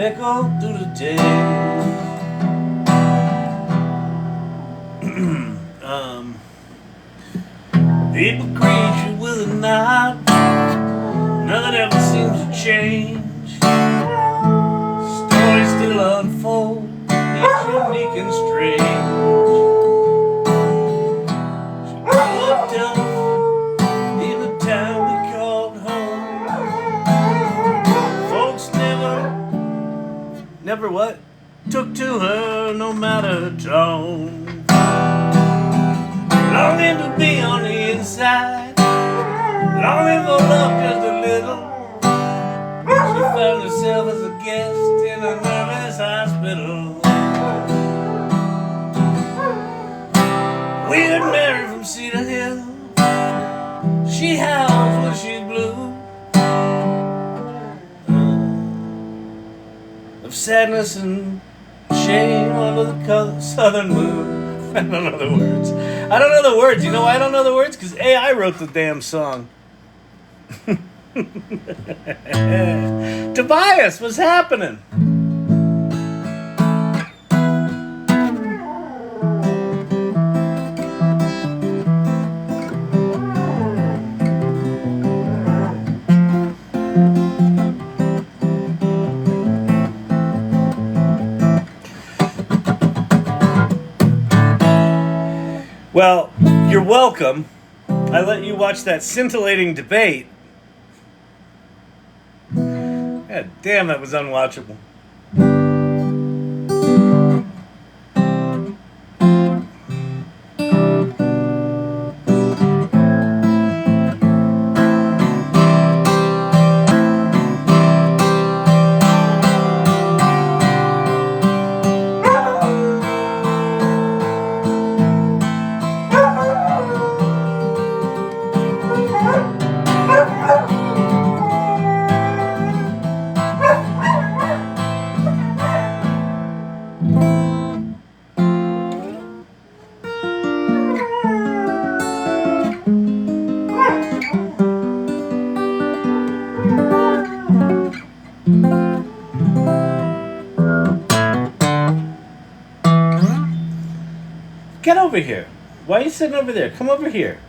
echo through the day. Paper creature with a knot, nothing ever seems to change. Stories still unfold, each unique and strange. She grew up tough in the town we called home. Folks never what? Took to her no matter her tone. Longing to be on the inside, longing for love just a little. She found herself as a guest in a nervous hospital. Weird Mary from Cedar Hill, she howls when she's blue. Of sadness and shame under the southern moon. I don't know the words. I don't know the words. You know why I don't know the words? Because AI wrote the damn song. Tobias, what's happening? Well, you're welcome. I let you watch that scintillating debate. God damn, that was unwatchable. Get over here. Why are you sitting over there? Come over here.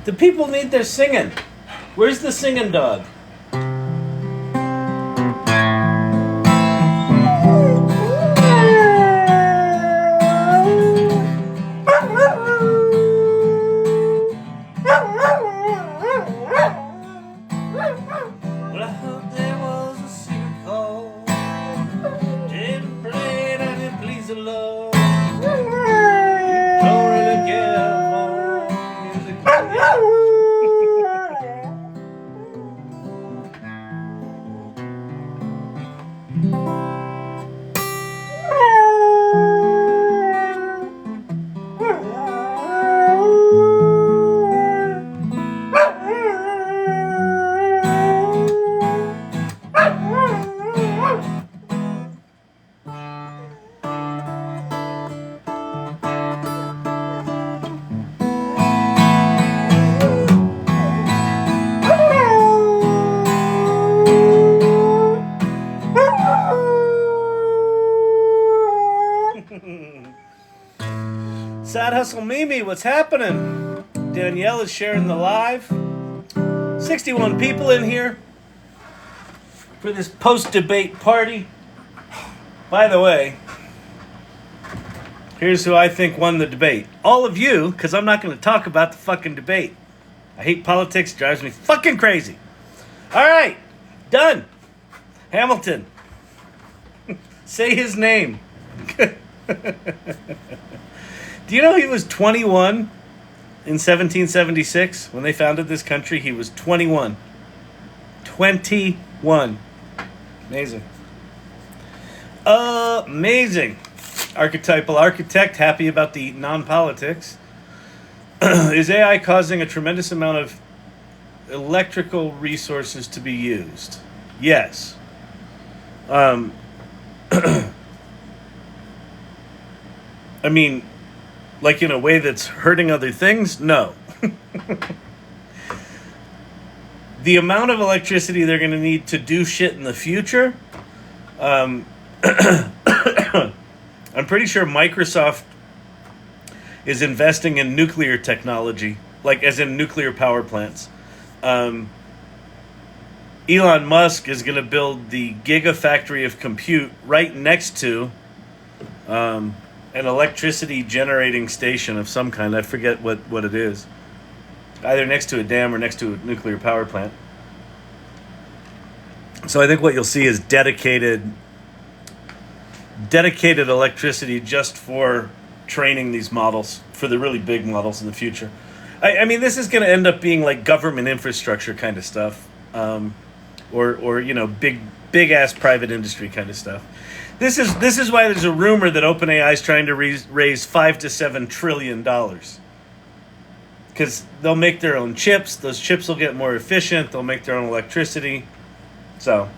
The people need their singing. Where's the singing dog? Side Hustle Mimi, what's happening? Danielle is sharing the live. 61 people in here for this post-debate party. By the way, here's who I think won the debate. All of you, because I'm not going to talk about the fucking debate. I hate politics, drives me fucking crazy. All right, done. Hamilton. Say his name. Do you know he was 21 in 1776? When they founded this country, he was 21. 21. Amazing. Amazing. Archetypal architect, happy about the non-politics. Is AI causing a tremendous amount of electrical resources to be used? Yes. I mean, like in a way that's hurting other things? No. The amount of electricity they're going to need to do shit in the future Um, I'm pretty sure Microsoft is investing in nuclear technology, like as in nuclear power plants. Um, Elon Musk is going to build the gigafactory of compute right next to an electricity generating station of some kind. I forget what it is. Either next to a dam or next to a nuclear power plant. So I think what you'll see is dedicated electricity just for training these models, for the really big models in the future. I mean, this is going to end up being like government infrastructure kind of stuff, or big ass private industry kind of stuff. This is why there's a rumor that OpenAI is trying to raise $5 to $7 trillion, because they'll make their own chips. Those chips will get more efficient. They'll make their own electricity. So,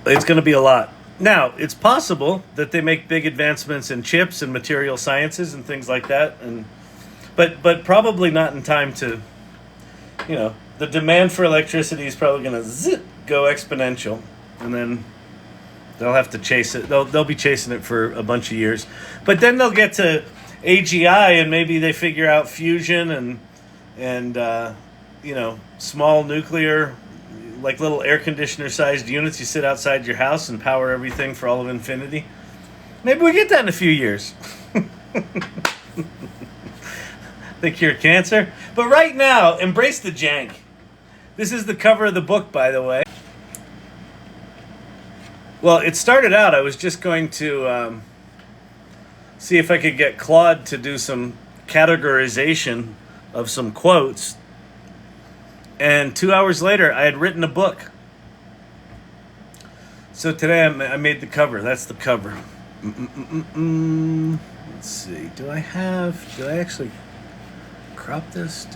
it's going to be a lot. Now, it's possible that they make big advancements in chips and material sciences and things like that, but probably not in time to, the demand for electricity is probably going to go exponential, and then they'll have to chase it. They'll be chasing it for a bunch of years, but then they'll get to AGI and maybe they figure out fusion and small nuclear, like little air conditioner sized units you sit outside your house and power everything for all of infinity. Maybe we get that in a few years. They cure cancer. But right now, embrace the jank. This is the cover of the book, by the way. Well, it started out, I was just going to see if I could get Claude to do some categorization of some quotes. And 2 hours later, I had written a book. So today I made the cover. That's the cover. Let's see. Do I actually crop this?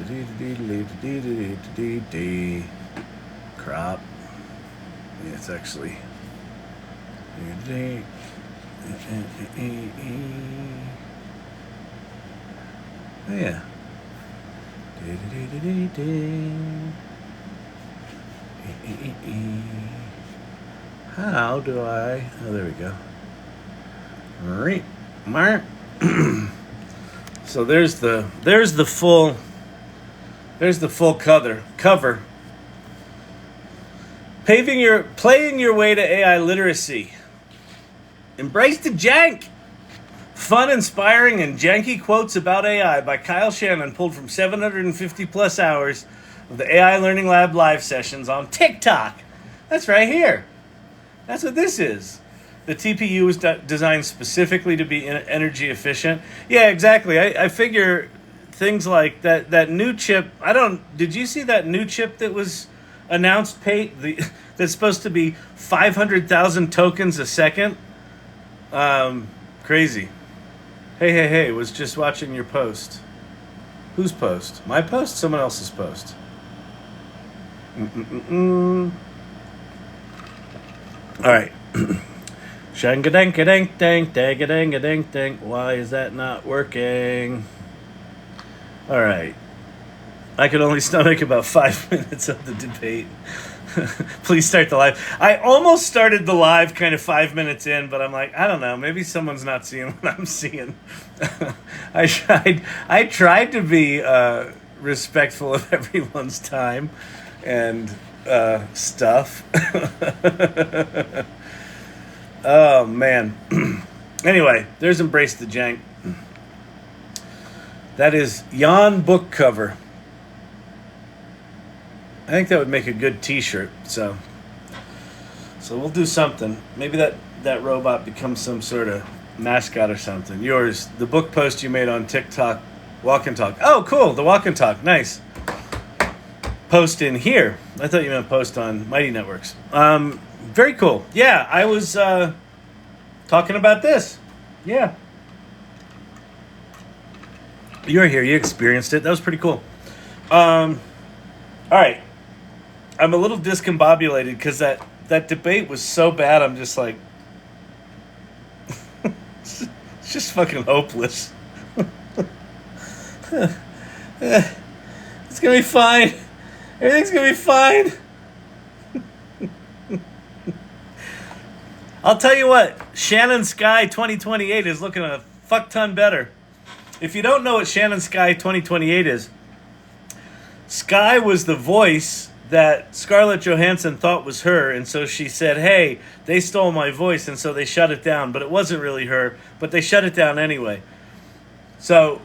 Crop. Yeah, it's actually. Oh, yeah. How do I? Oh, there we go. Right, so there's the full cover. Playing your way to AI literacy. Embrace the jank. Fun, inspiring, and janky quotes about AI by Kyle Shannon, pulled from 750 plus hours of the AI Learning Lab live sessions on TikTok. That's right here. That's what this is. The TPU was designed specifically to be energy efficient. Yeah, exactly. I figure things like that new chip. Did you see that new chip that was announced, Pate? That's supposed to be 500,000 tokens a second. Crazy. Hey, was just watching your post. Whose post? My post? Someone else's post. All right. Shangadank-a-dank-dank-dank-a-dank-a-dank-dank. Why is that not working? All right. I could only stomach about 5 minutes of the debate. Please start the live. I almost started the live kind of 5 minutes in, but I'm like, I don't know. Maybe someone's not seeing what I'm seeing. I tried to be respectful of everyone's time and stuff. Oh, man. Anyway, there's Embrace the Jank. That is Jan book cover. I think that would make a good t-shirt, so we'll do something. Maybe that robot becomes some sort of mascot or something. Yours, the book post you made on TikTok, Walk and Talk. Oh, cool, the Walk and Talk, nice. Post in here. I thought you meant post on Mighty Networks. Very cool. Yeah, I was talking about this. Yeah. You were here, you experienced it. That was pretty cool. All right. I'm a little discombobulated because that debate was so bad. I'm just like, it's just fucking hopeless. It's gonna be fine. Everything's gonna be fine. I'll tell you what, Shannon Sky 2028 is looking a fuck ton better. If you don't know what Shannon Sky 2028 is, Sky was the voice that Scarlett Johansson thought was her, and so she said, hey, they stole my voice, and so they shut it down. But it wasn't really her, but they shut it down anyway. So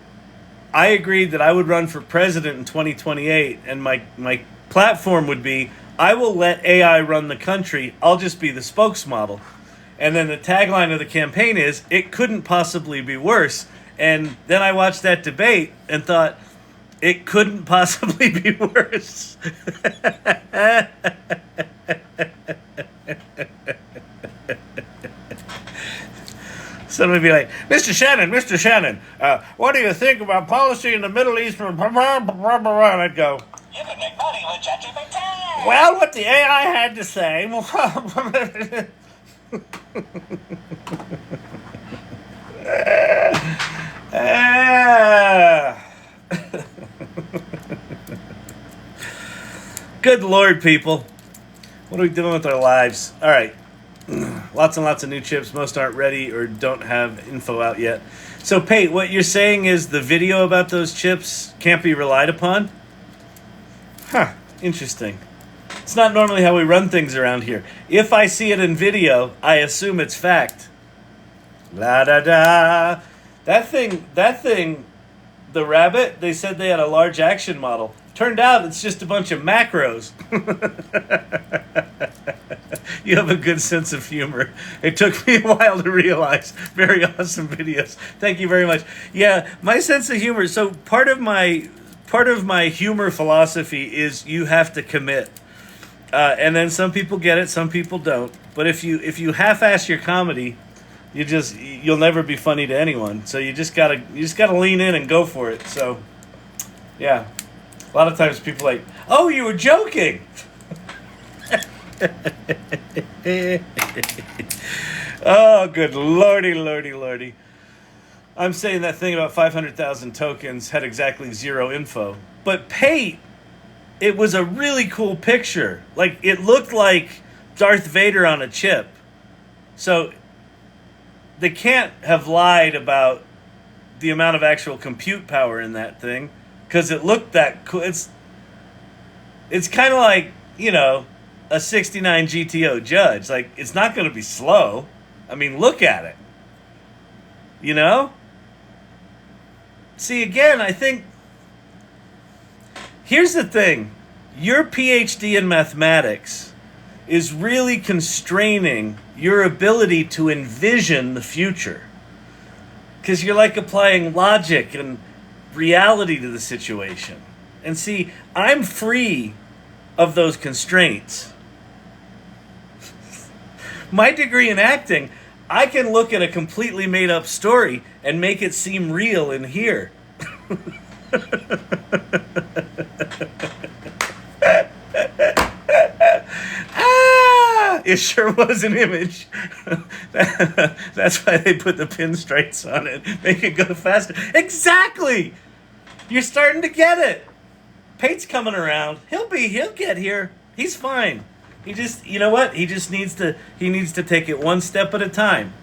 I agreed that I would run for president in 2028, and my platform would be, I will let AI run the country, I'll just be the spokesmodel. And then the tagline of the campaign is, it couldn't possibly be worse. And then I watched that debate and thought, it couldn't possibly be worse. Somebody would be like, Mr. Shannon, what do you think about policy in the Middle East? And I'd go, you can make money with ChatGPT. well, what the AI had to say. Good Lord, people. What are we doing with our lives? All right. Lots and lots of new chips. Most aren't ready or don't have info out yet. So, Pate, what you're saying is the video about those chips can't be relied upon? Huh. Interesting. It's not normally how we run things around here. If I see it in video, I assume it's fact. La da da. That thing, the rabbit, they said they had a large action model. Turned out it's just a bunch of macros. You have a good sense of humor. It took me a while to realize. Very awesome videos. Thank you very much. Yeah, my sense of humor. So part of my humor philosophy is you have to commit. And then some people get it, some people don't. But if you half-ass your comedy, you'll never be funny to anyone. So you just gotta lean in and go for it. So yeah. A lot of times people are like, oh, you were joking. Oh, good lordy. I'm saying that thing about 500,000 tokens had exactly zero info. But Pate, it was a really cool picture. Like, it looked like Darth Vader on a chip. So they can't have lied about the amount of actual compute power in that thing, because it looked that cool. It's kind of like, a 69 GTO Judge. Like, it's not going to be slow. I mean, look at it. See, again, I think, here's the thing. Your PhD in mathematics is really constraining your ability to envision the future. Because you're like applying logic and reality to the situation. And see, I'm free of those constraints. My degree in acting, I can look at a completely made up story and make it seem real in here. It sure was an image. That's why they put the pinstripes on it. Make it go faster. Exactly! You're starting to get it. Pate's coming around. He'll get here. He's fine. He just, you know what? He needs to take it one step at a time.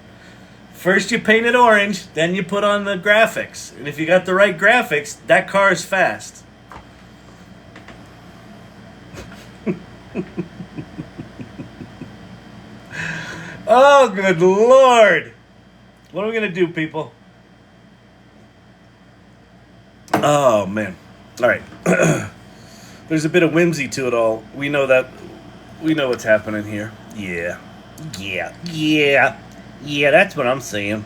First you paint it orange, then you put on the graphics. And if you got the right graphics, that car is fast. Oh, good Lord. What are we going to do, people? Oh, man. All right. There's a bit of whimsy to it all. We know that. We know what's happening here. Yeah, that's what I'm saying.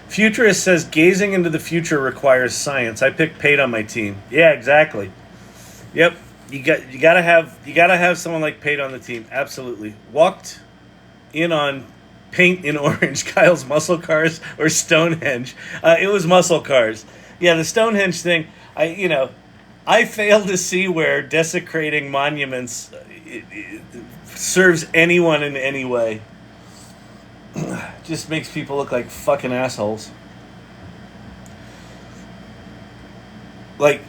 Futurist says gazing into the future requires science. I picked Pate on my team. Yeah, exactly. Yep. You gotta have someone like Pate on the team. Absolutely. Walked in on paint in orange, Kyle's muscle cars or Stonehenge. It was muscle cars. Yeah, the Stonehenge thing, I fail to see where desecrating monuments it serves anyone in any way. Just makes people look like fucking assholes. Like,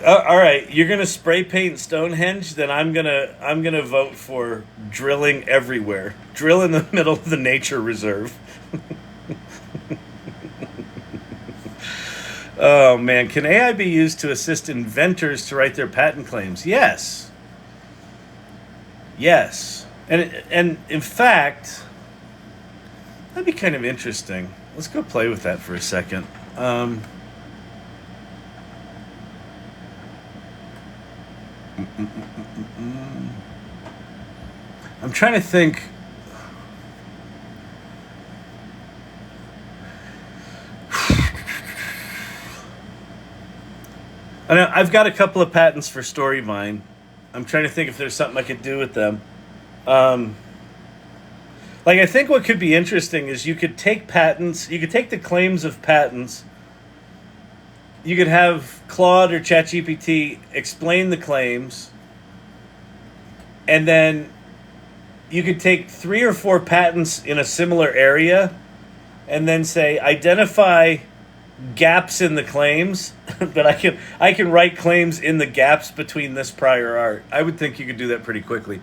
All right, you're gonna spray paint Stonehenge. Then I'm gonna vote for drilling everywhere. Drill in the middle of the nature reserve. Oh man, can AI be used to assist inventors to write their patent claims? Yes. Yes, and in fact, that'd be kind of interesting. Let's go play with that for a second. I'm trying to think. I know I've got a couple of patents for Storyvine. I'm trying to think if there's something I could do with them. Like, I think what could be interesting is you could take patents, you could take the claims of patents, you could have Claude or ChatGPT explain the claims, and then you could take 3 or 4 patents in a similar area, and then say, identify gaps in the claims, but I can write claims in the gaps between this prior art. I would think you could do that pretty quickly.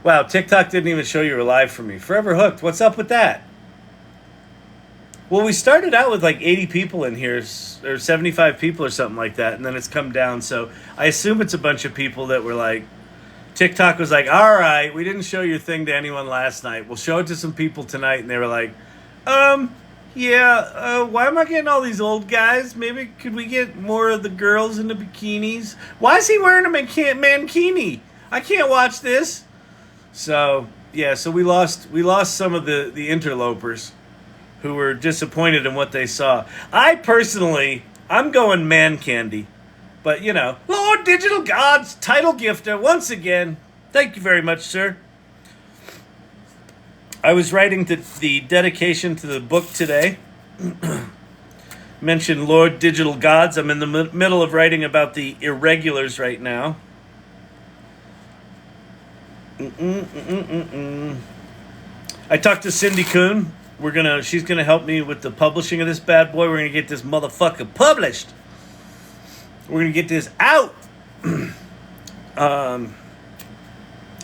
Wow, TikTok didn't even show you were live for me. Forever Hooked, what's up with that? Well, we started out with like 80 people in here, or 75 people or something like that, and then it's come down. So I assume it's a bunch of people that were like, TikTok was like, all right, we didn't show your thing to anyone last night. We'll show it to some people tonight. And they were like, yeah, why am I getting all these old guys? Maybe could we get more of the girls in the bikinis? Why is he wearing a mankini? I can't watch this. So, yeah, so we lost some of the interlopers who were disappointed in what they saw. I'm going man candy. But, you know, Lord Digital Gods, title gifter, once again. Thank you very much, sir. I was writing the dedication to the book today. Mentioned Lord Digital Gods. I'm in the middle of writing about the Irregulars right now. I talked to Cindy Kuhn. She's gonna help me with the publishing of this bad boy. We're gonna get this motherfucker published. We're gonna get this out.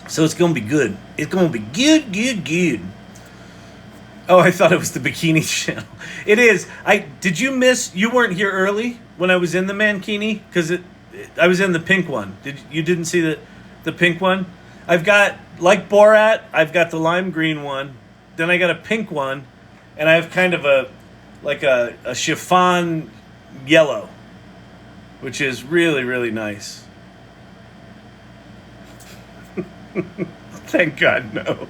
So it's gonna be good. It's gonna be good. Oh, I thought it was the bikini channel. It is. Did you miss? You weren't here early when I was in the mankini because I was in the pink one. You didn't see the pink one? I've got, like Borat, I've got the lime green one. Then I got a pink one, and I have kind of a chiffon yellow, which is really, really nice. Thank God, no.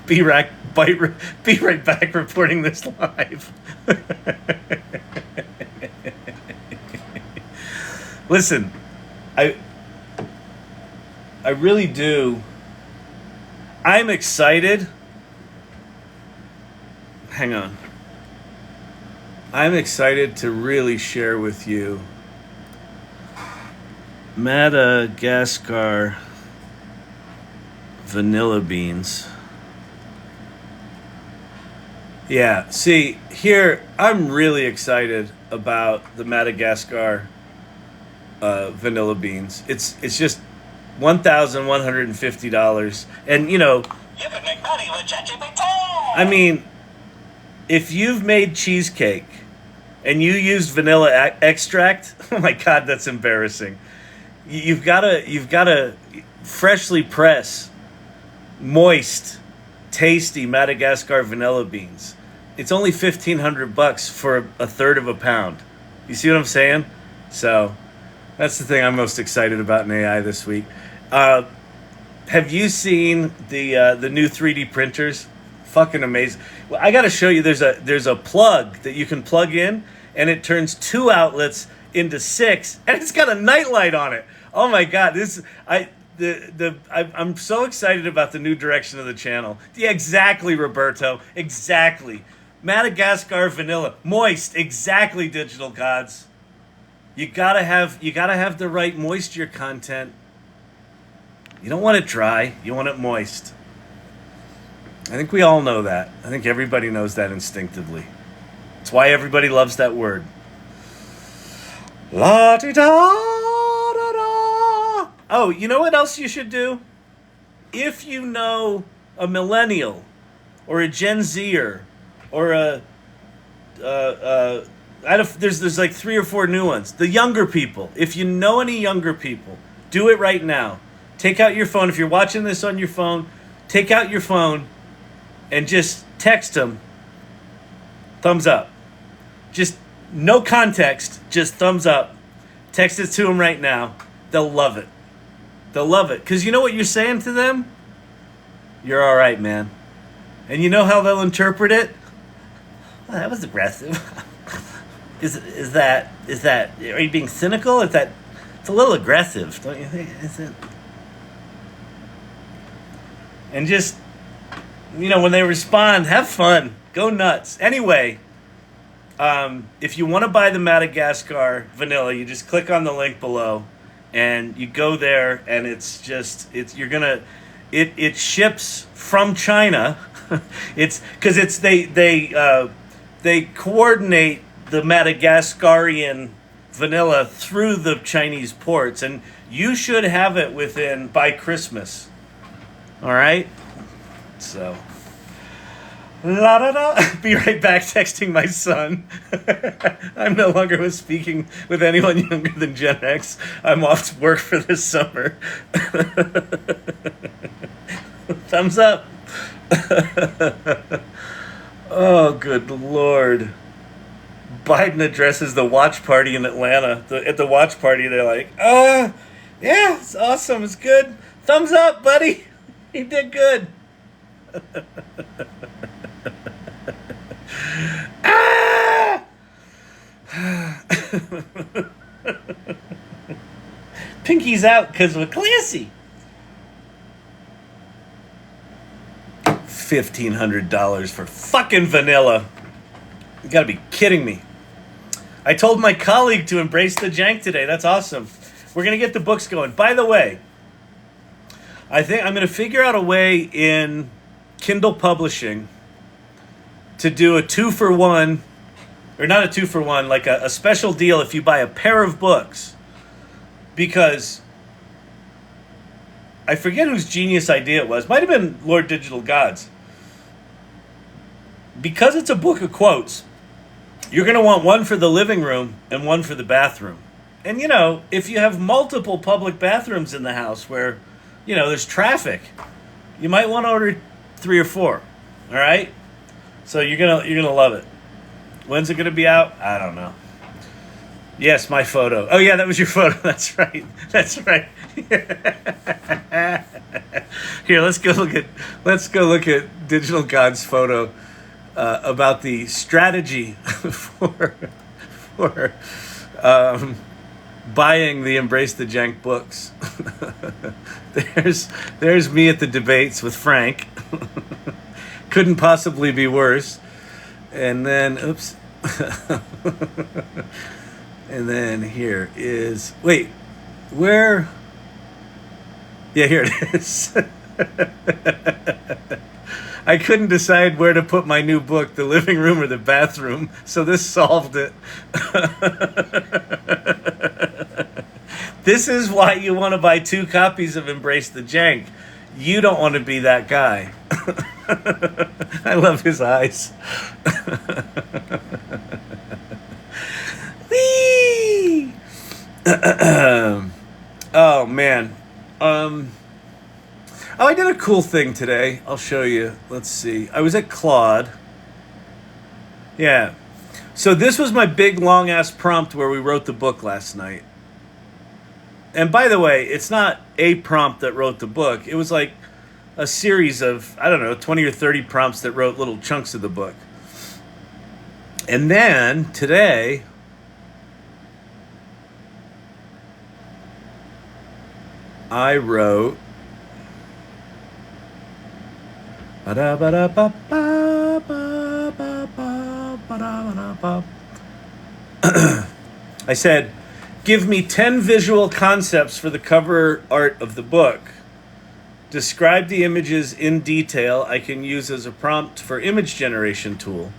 Be right back reporting this live. Listen, I really do. I'm excited. Hang on. I'm excited to really share with you Madagascar vanilla beans. Yeah, see, here, I'm really excited about the Madagascar vanilla beans. It's just $1,150. And, you know, You can make money with ChatGPT. I mean, if you've made cheesecake and you used vanilla extract, oh my God, that's embarrassing. You've got to freshly press moist, tasty Madagascar vanilla beans. It's only $1,500 for a third of a pound. You see what I'm saying? So that's the thing I'm most excited about in AI this week. Have you seen the new 3D printers? Fucking amazing. Well, I got to show you. There's a plug that you can plug in, and it turns 2 outlets into 6, and it's got a nightlight on it. Oh my God! I'm so excited about the new direction of the channel. Yeah, exactly, Roberto. Exactly. Madagascar vanilla, moist. Exactly, Digital Gods. You gotta have the right moisture content. You don't want it dry. You want it moist. I think we all know that. I think everybody knows that instinctively. It's why everybody loves that word. La-di-da! Oh, you know what else you should do? If you know a millennial or a Gen Zer or there's like 3 or 4 new ones. The younger people. If you know any younger people, do it right now. Take out your phone. If you're watching this on your phone, take out your phone and just text them. Thumbs up. Just no context. Just thumbs up. Text it to them right now. They'll love it. They'll love it. Because you know what you're saying to them? You're all right, man. And you know how they'll interpret it? Well, that was aggressive. Is that are you being cynical? It's a little aggressive, don't you think? Is it? And just, when they respond, have fun. Go nuts. Anyway, if you want to buy the Madagascar vanilla, you just click on the link below and you go there, and it ships from China. It's because they coordinate the Madagascarian vanilla through the Chinese ports, and you should have it by Christmas. All right? So, la da da. Be right back texting my son. I'm no longer speaking with anyone younger than Gen X. I'm off to work for this summer. Thumbs up. Oh, good Lord. Biden addresses the watch party in Atlanta. At the watch party, they're like, yeah, it's awesome. It's good. Thumbs up, buddy. He did good. Pinky's out because we're classy. $1,500 for fucking vanilla. You gotta be kidding me. I told my colleague to embrace the jank today. That's awesome. We're gonna get the books going. By the way, I think I'm gonna figure out a way in Kindle publishing to do a 2-for-1, or not a 2-for-1, like a special deal if you buy a pair of books. Because I forget whose genius idea it was. Might have been Lord Digital Gods. Because it's a book of quotes, you're going to want one for the living room and one for the bathroom. And, if you have multiple public bathrooms in the house where, there's traffic, you might want to order 3 or 4. All right? So you're gonna love it. When's it going to be out? I don't know. Yes, my photo. Oh, yeah, that was your photo. That's right. That's right. Here, let's go look at Digital God's photo about the strategy for buying the Embrace the Jank books. There's me at the debates with Frank. Couldn't possibly be worse. And then, oops. And then here is, wait, where? Yeah, here it is. I couldn't decide where to put my new book, the living room or the bathroom, so this solved it. This is why you want to buy 2 copies of Embrace the Jank. You don't want to be that guy. I love his eyes. Whee! Oh, man. I did a cool thing today. I'll show you. Let's see. I was at Claude. Yeah. So this was my big, long-ass prompt where we wrote the book last night. And by the way, it's not a prompt that wrote the book. It was like a series of, 20 or 30 prompts that wrote little chunks of the book. And then today, I wrote I said, give me 10 visual concepts for the cover art of the book. Describe the images in detail I can use as a prompt for image generation tool.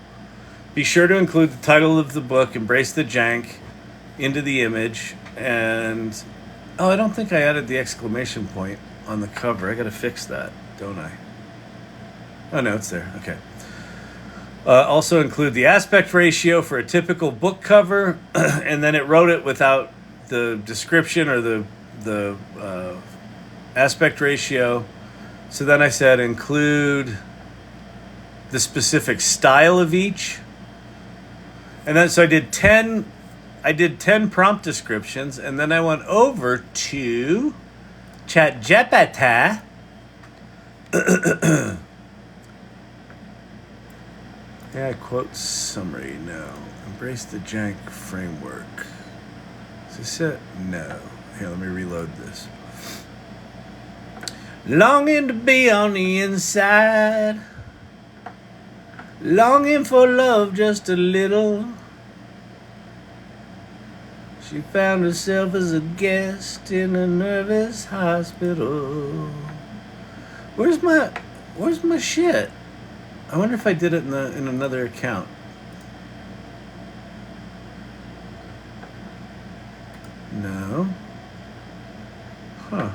Be sure to include the title of the book, Embrace the Jank, into the image. And Oh, I don't think I added the exclamation point on the cover. I got to fix that, don't I? Oh, no, it's there. Okay. Also include the aspect ratio for a typical book cover, and then it wrote it without the description or the aspect ratio. So then I said include the specific style of each, and then so I did 10 prompt descriptions, and then I went over to ChatGPT. Yeah, quote summary. No. Embrace the Jank framework. Is this it? No. Here, let me reload this. Longing to be on the inside. Longing for love just a little. She found herself as a guest in a nervous hospital. Where's my shit? I wonder if I did it in another account. No. Huh.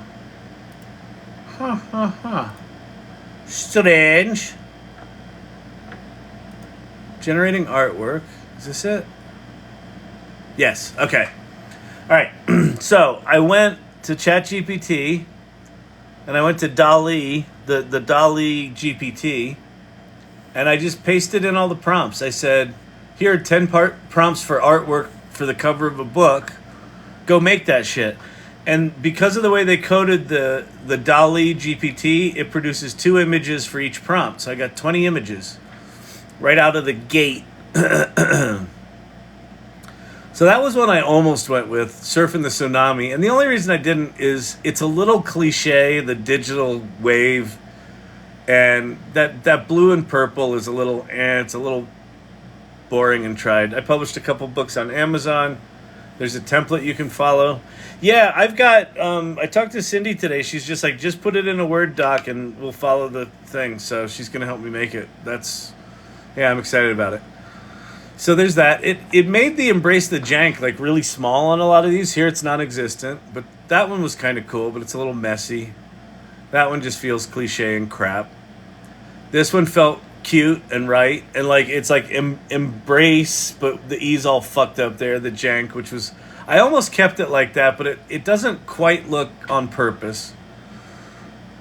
Strange. Generating artwork. Is this it? Yes. Okay. All right. So I went to ChatGPT, and I went to DALL-E, the DALL-E GPT, and I just pasted in all the prompts. I said, here are 10 prompts for artwork for the cover of a book. Go make that shit. And because of the way they coded the DALL-E GPT, it produces 2 images for each prompt. So I got 20 images right out of the gate. So that was one I almost went with, Surfing the Tsunami. And the only reason I didn't is it's a little cliche, the digital wave. And that blue and purple is a little, it's a little boring and tried. I published a couple books on Amazon. There's a template you can follow. Yeah, I've got, I talked to Cindy today. She's just like, just put it in a Word doc and we'll follow the thing. So she's going to help me make it. Yeah, I'm excited about it. So there's that. It made the Embrace the Jank like really small on a lot of these. Here it's non-existent, but that one was kind of cool, but it's a little messy. That one just feels cliche and crap. This one felt cute and right, and like it's like embrace, but the E's all fucked up there, the Jank, which was, I almost kept it like that, but it doesn't quite look on purpose.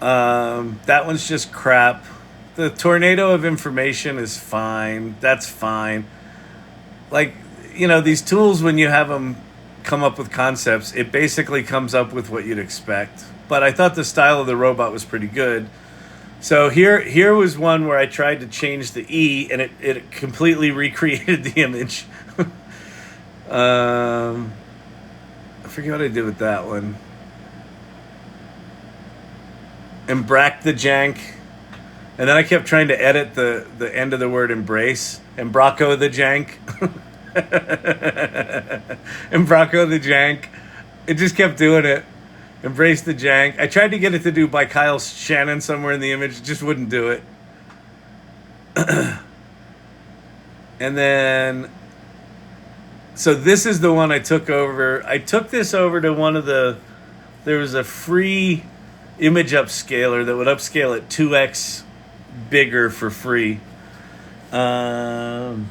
That one's just crap. The tornado of information is fine. That's fine. Like, you know, these tools, when you have them come up with concepts, it basically comes up with what you'd expect. But I thought the style of the robot was pretty good. So here was one where I tried to change the E, and it completely recreated the image. I forget what I did with that one. Embrace the Jank. And then I kept trying to edit the end of the word embrace. Embraco the Jank. Embraco the Jank. It just kept doing it. Embrace the Jank. I tried to get it to do by Kyle Shannon somewhere in the image. It just wouldn't do it. And then, so this is the one I took over. I took this over to one of there was a free image upscaler that would upscale it 2x bigger for free. Oh,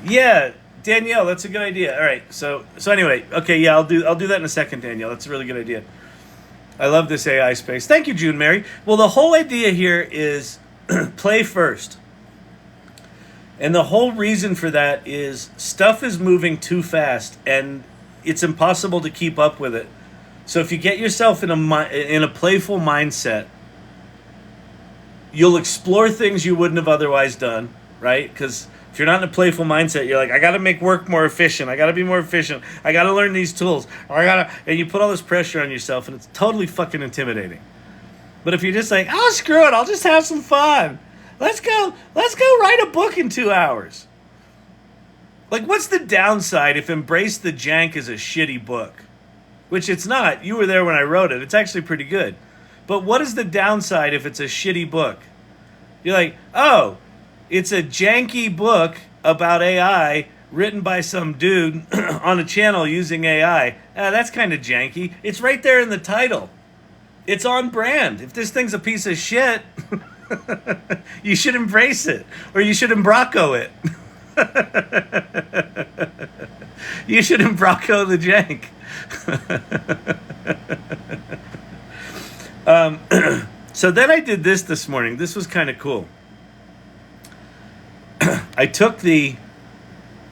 yeah. Danielle, that's a good idea. All right. So anyway, okay, yeah, I'll do that in a second, Danielle. That's a really good idea. I love this AI space. Thank you, June Mary. Well, the whole idea here is play first. And the whole reason for that is stuff is moving too fast and it's impossible to keep up with it. So if you get yourself in a playful mindset, you'll explore things you wouldn't have otherwise done, right? Because if you're not in a playful mindset, you're like, I got to make work more efficient. I got to be more efficient. I got to learn these tools. And you put all this pressure on yourself, and it's totally fucking intimidating. But if you're just like, oh, screw it, I'll just have some fun. Let's go write a book in 2 hours. Like, what's the downside if Embrace the Jank is a shitty book? Which it's not. You were there when I wrote it. It's actually pretty good. But what is the downside if it's a shitty book? You're like, oh, it's a janky book about AI written by some dude on a channel using AI. That's kind of janky. It's right there in the title. It's on brand. If this thing's a piece of shit, you should embrace it, or you should embrocco it. You should embrocco the jank. So then I did this morning. This was kind of cool. I took the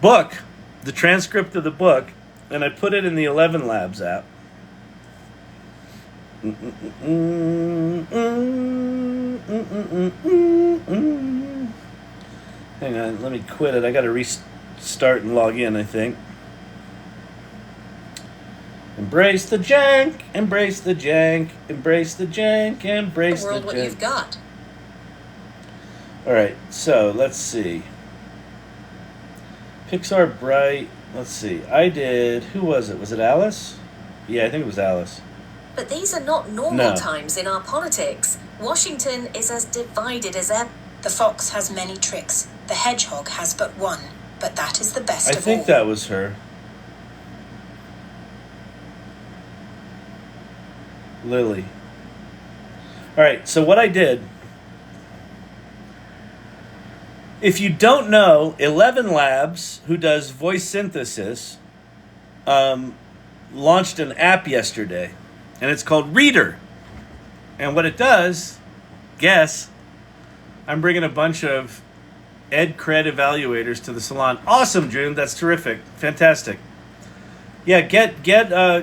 book, the transcript of the book, and I put it in the 11 Labs app. Hang on, let me quit it. I got to restart and log in, I think. Embrace the jank, embrace the jank, embrace the jank, embrace the jank. World, what you've got. All right, so let's see. Pixar Bright. Let's see. I did. Who was it? Was it Alice? Yeah, I think it was Alice. But these are not normal No. times in our politics. Washington is as divided as ever. The fox has many tricks. The hedgehog has but one, but that is the best I of all. think that was her. Lily. All right, so what I did, if you don't know, 11 Labs, who does voice synthesis, launched an app yesterday, and it's called Reader. And what it does, guess, I'm bringing a bunch of ed cred evaluators to the salon. Awesome, June. That's terrific. Fantastic. Yeah,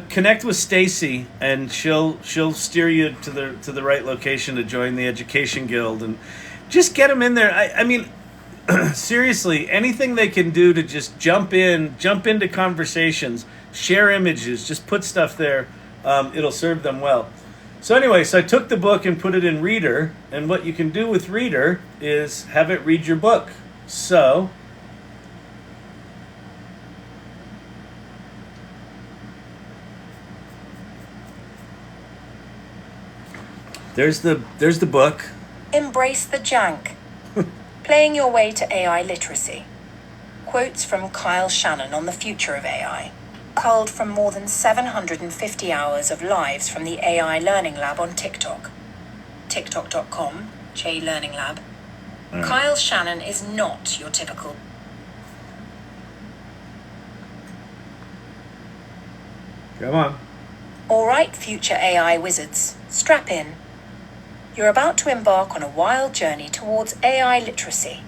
connect with Stacy, and she'll steer you to the right location to join the Education Guild, and just get them in there. I mean, seriously, anything they can do to just jump into conversations, share images, just put stuff there. It'll serve them well. So anyway, so I took the book and put it in Reader, and what you can do with Reader is have it read your book. So there's the book. Embrace the jank. Playing your way to AI literacy. Quotes from Kyle Shannon on the future of AI. Culled from more than 750 hours of lives from the AI Learning Lab on TikTok. TikTok.com, J Learning Lab. All right. Kyle Shannon is not your typical. Come on. All right, future AI wizards, strap in. You're about to embark on a wild journey towards AI literacy,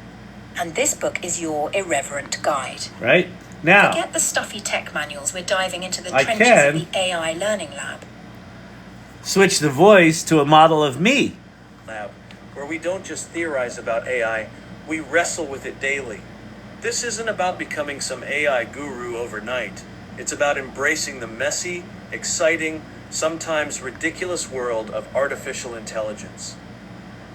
and this book is your irreverent guide. Right? Now, Forget the stuffy tech manuals. We're diving into the I trenches can. of the AI Learning Lab. switch the voice to a model of me. Lab, where we don't just theorize about AI, we wrestle with it daily. This isn't about becoming some AI guru overnight. It's about embracing the messy, exciting, sometimes ridiculous world of artificial intelligence.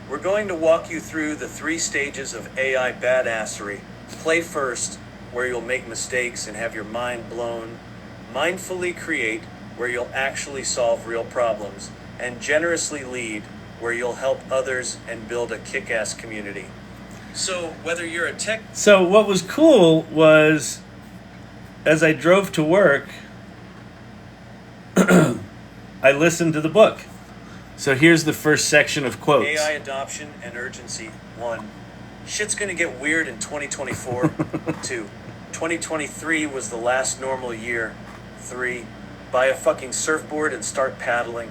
We're going to walk you through the 3 stages of AI badassery. Play first, where you'll make mistakes and have your mind blown. Mindfully create, where you'll actually solve real problems. And generously lead, where you'll help others and build a kick-ass community. So, whether you're a tech... So what was cool was, as I drove to work, I listened to the book. So here's the first section of quotes. AI adoption and urgency. 1. Shit's gonna get weird in 2024. 2. 2023 was the last normal year. 3. Buy a fucking surfboard and start paddling.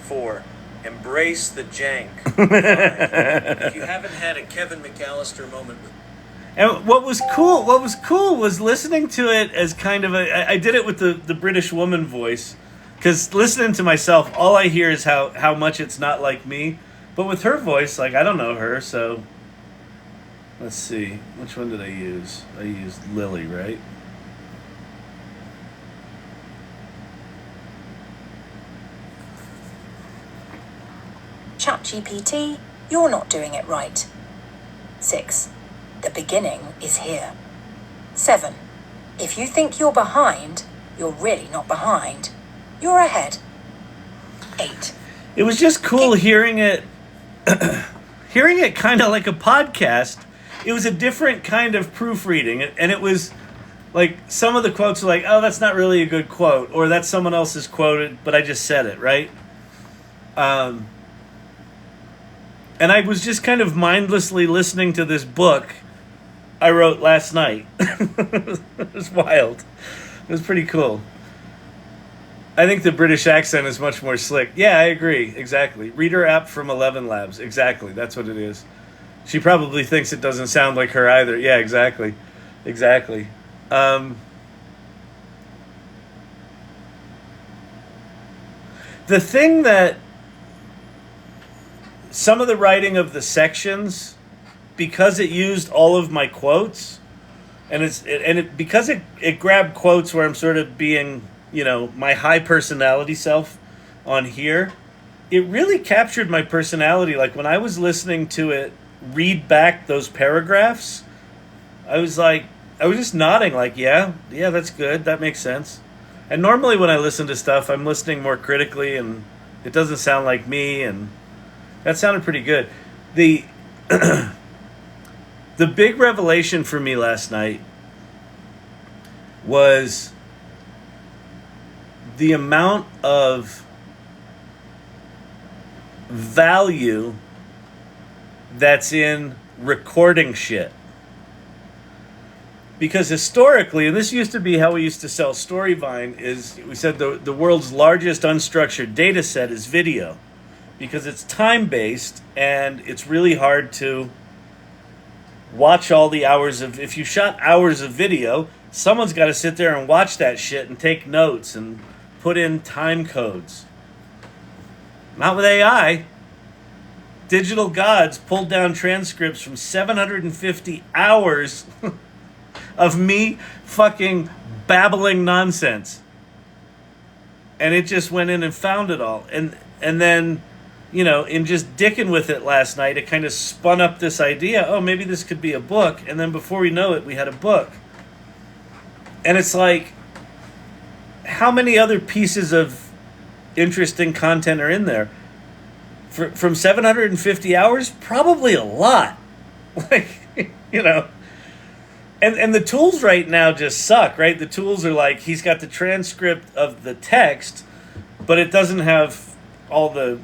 4. Embrace the jank. 5. If you haven't had a Kevin McAllister moment with... And what was cool was listening to it as kind of I did it with the British woman voice, because listening to myself, all I hear is how much it's not like me. But with her voice, like, I don't know her, so let's see. Which one did I use? I used Lily, right? ChatGPT, you're not doing it right. 6. The beginning is here. 7. If you think you're behind, you're really not behind. You're ahead. 8. It was just cool hearing it kind of like a podcast. It was a different kind of proofreading, and it was like some of the quotes are like, oh, that's not really a good quote, or that's someone else's quoted, but I just said it, right? And I was just kind of mindlessly listening to this book I wrote last night. It was wild. It was pretty cool. I think the British accent is much more slick. Yeah, I agree. Exactly. Reader app from 11 Labs. Exactly. That's what it is. She probably thinks it doesn't sound like her either. Yeah, exactly. Exactly. The thing that some of the writing of the sections, because it used all of my quotes, and because it grabbed quotes where I'm sort of being, my high personality self on here, it really captured my personality. Like when I was listening to it read back those paragraphs, I was just nodding like, yeah, that's good. That makes sense. And normally when I listen to stuff, I'm listening more critically and it doesn't sound like me, and that sounded pretty good. The the big revelation for me last night was the amount of value that's in recording shit. Because historically, and this used to be how we used to sell Storyvine, is we said the world's largest unstructured data set is video. Because it's time-based and it's really hard to watch all the hours of... If you shot hours of video, someone's got to sit there and watch that shit and take notes and put in time codes. Not with AI. Digital gods pulled down transcripts from 750 hours of me fucking babbling nonsense. And it just went in and found it all. And then, in just dicking with it last night, it kind of spun up this idea, oh, maybe this could be a book. And then before we know it, we had a book. And it's like, how many other pieces of interesting content are in there? From 750 hours? Probably a lot. And the tools right now just suck, right? The tools are like, he's got the transcript of the text, but it doesn't have all the,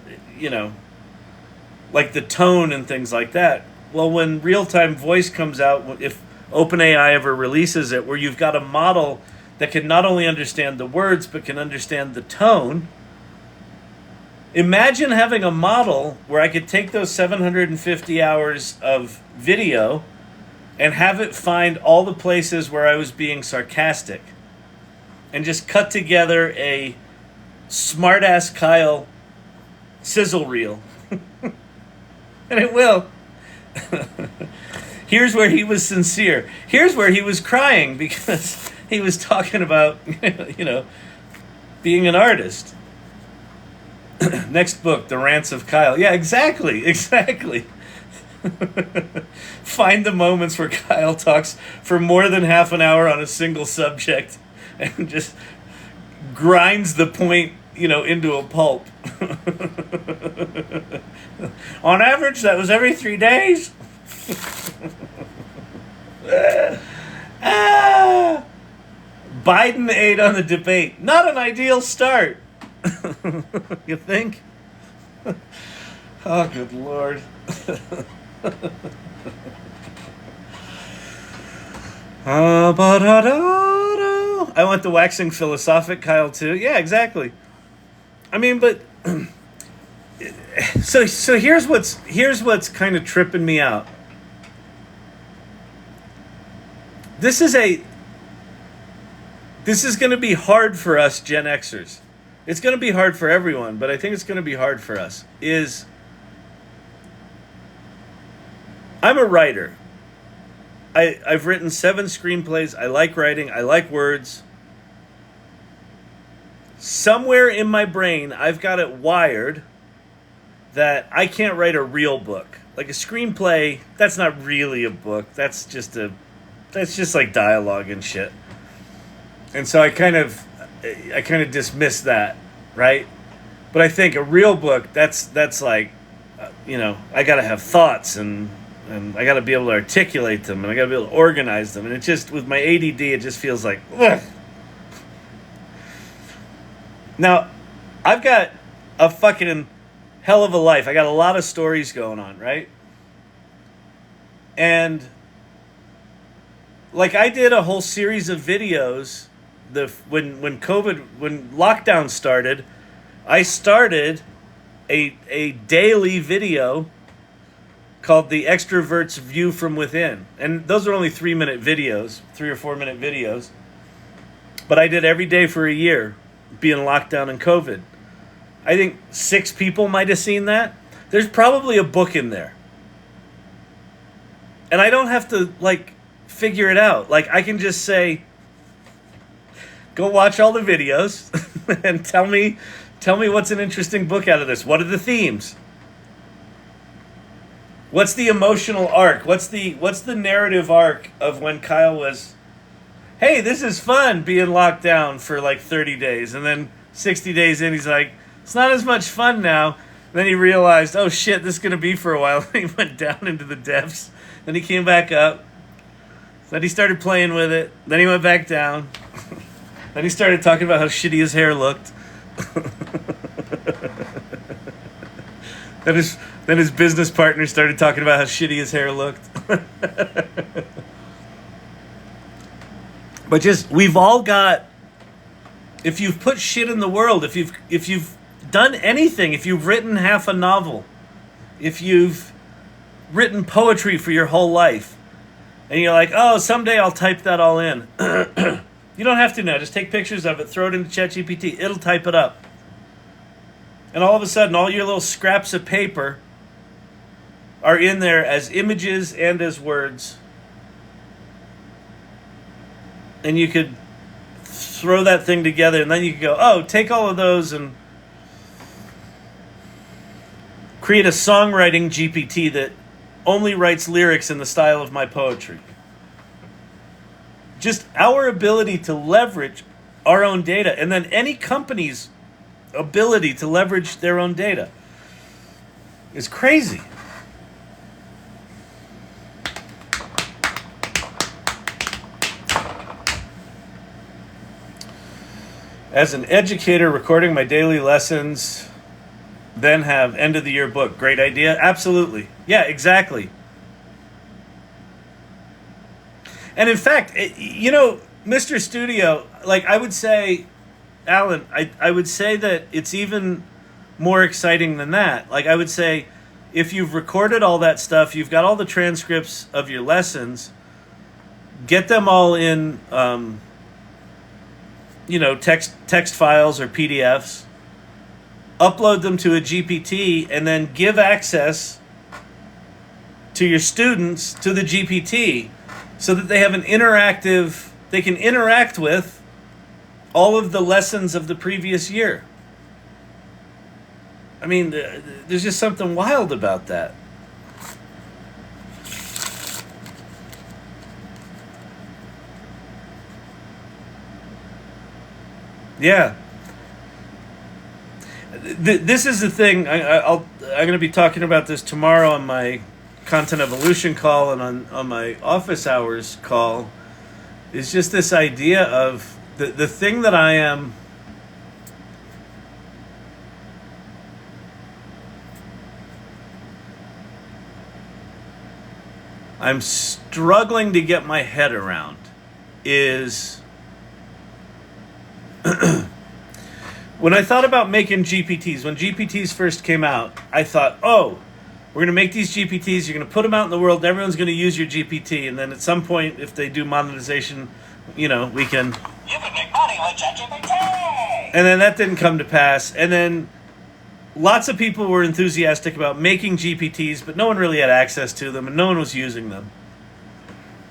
like the tone and things like that. Well, when real-time voice comes out, if OpenAI ever releases it, where you've got a model that can not only understand the words, but can understand the tone. Imagine having a model where I could take those 750 hours of video and have it find all the places where I was being sarcastic and just cut together a smart-ass Kyle sizzle reel. And it will. Here's where he was sincere. Here's where he was crying because he was talking about, being an artist. Next book, The Rants of Kyle. Yeah, exactly. Find the moments where Kyle talks for more than half an hour on a single subject and just grinds the point, into a pulp. On average, that was every 3 days. Biden ate on the debate. Not an ideal start. You think? Oh, good Lord. I want the waxing philosophic Kyle too. Yeah, exactly. I mean, but so here's what's kind of tripping me out. This is going to be hard for us Gen Xers. It's going to be hard for everyone, but I think it's going to be hard for us. I'm a writer. I've written 7 screenplays. I like writing. I like words. Somewhere in my brain, I've got it wired that I can't write a real book. Like a screenplay, that's not really a book. That's just like dialogue and shit. And so I kind of dismiss that, right? But I think a real book, that's like, I got to have thoughts and and I got to be able to articulate them, and I got to be able to organize them, and it just, with my ADD, it just feels like, ugh. Now, I've got a fucking hell of a life. I got a lot of stories going on, right? And like, I did a whole series of videos when lockdown started. I started a daily video called The Extrovert's View from Within. And those are only 3-minute videos, 3 or 4 minute videos. But I did every day for a year, being locked down in COVID. I think 6 people might have seen that. There's probably a book in there. And I don't have to, like, figure it out. Like, I can just say, go watch all the videos and tell me what's an interesting book out of this. What are the themes? What's the emotional arc? What's the narrative arc of when Kyle was, hey, this is fun being locked down for like 30 days. And then 60 days in, he's like, it's not as much fun now. And then he realized, oh shit, this is going to be for a while. He went down into the depths. Then he came back up. Then he started playing with it. Then he went back down. Then he started talking about how shitty his hair looked. Then his business partner started talking about how shitty his hair looked. But just, we've all got, if you've put shit in the world, if you've done anything, if you've written half a novel, if you've written poetry for your whole life, and you're like, oh, someday I'll type that all in. You don't have to now. Just take pictures of it, throw it into ChatGPT. It'll type it up. And all of a sudden, all your little scraps of paper are in there as images and as words. And you could throw that thing together, and then you could go, oh, take all of those and create a songwriting GPT that only writes lyrics in the style of my poetry. Just our ability to leverage our own data, and then any company's ability to leverage their own data is crazy. As an educator, recording my daily lessons, then have end of the year book. Great idea. Absolutely. Yeah, exactly. And in fact, Mr. Studio, like, I would say, Alan, I would say that it's even more exciting than that. Like, I would say, if you've recorded all that stuff, you've got all the transcripts of your lessons, get them all in, text files or PDFs, upload them to a GPT, and then give access to your students to the GPT so that they have they can interact with all of the lessons of the previous year. I mean, there's just something wild about that. Yeah. This is the thing. I'm going to be talking about this tomorrow on my Content Evolution call and on my office hours call. Is just this idea of the thing that I'm struggling to get my head around is when I thought about making GPTs, when GPTs first came out, I thought, oh, we're going to make these GPTs, you're going to put them out in the world, and everyone's going to use your GPT, and then at some point, if they do monetization, we can... You can make money with ChatGPT! And then that didn't come to pass, and then lots of people were enthusiastic about making GPTs, but no one really had access to them, and no one was using them.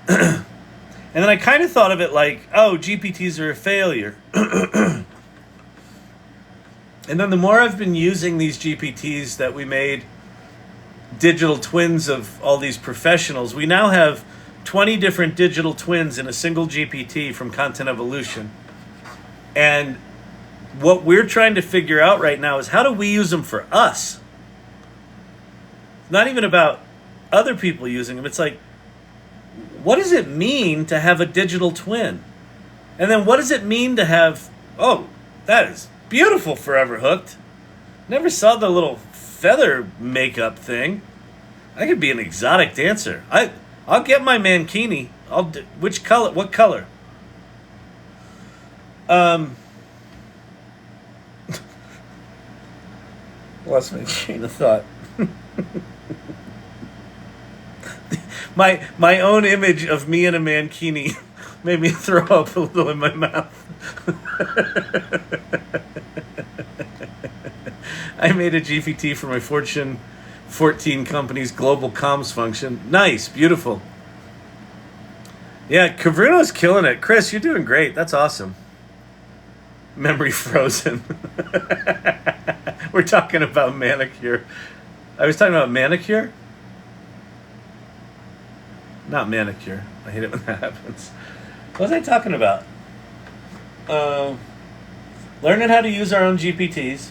And then I kind of thought of it like, oh, GPTs are a failure. And then the more I've been using these GPTs that we made digital twins of all these professionals, we now have 20 different digital twins in a single GPT from Content Evolution. And what we're trying to figure out right now is how do we use them for us? It's not even about other people using them. It's like, what does it mean to have a digital twin? And then what does it mean to have, oh, that is beautiful, Forever Hooked. Never saw the little feather makeup thing. I could be an exotic dancer. I'll get my mankini. Which color? What color? Lost my train of thought. My own image of me in a mankini made me throw up a little in my mouth. I made a GPT for my Fortune 14 company's global comms function. Nice, beautiful. Yeah, Kavruno's killing it. Chris, you're doing great. That's awesome. Memory frozen. We're talking about manicure. I was talking about manicure? Not manicure. I hate it when that happens. What was I talking about? Learning how to use our own GPTs.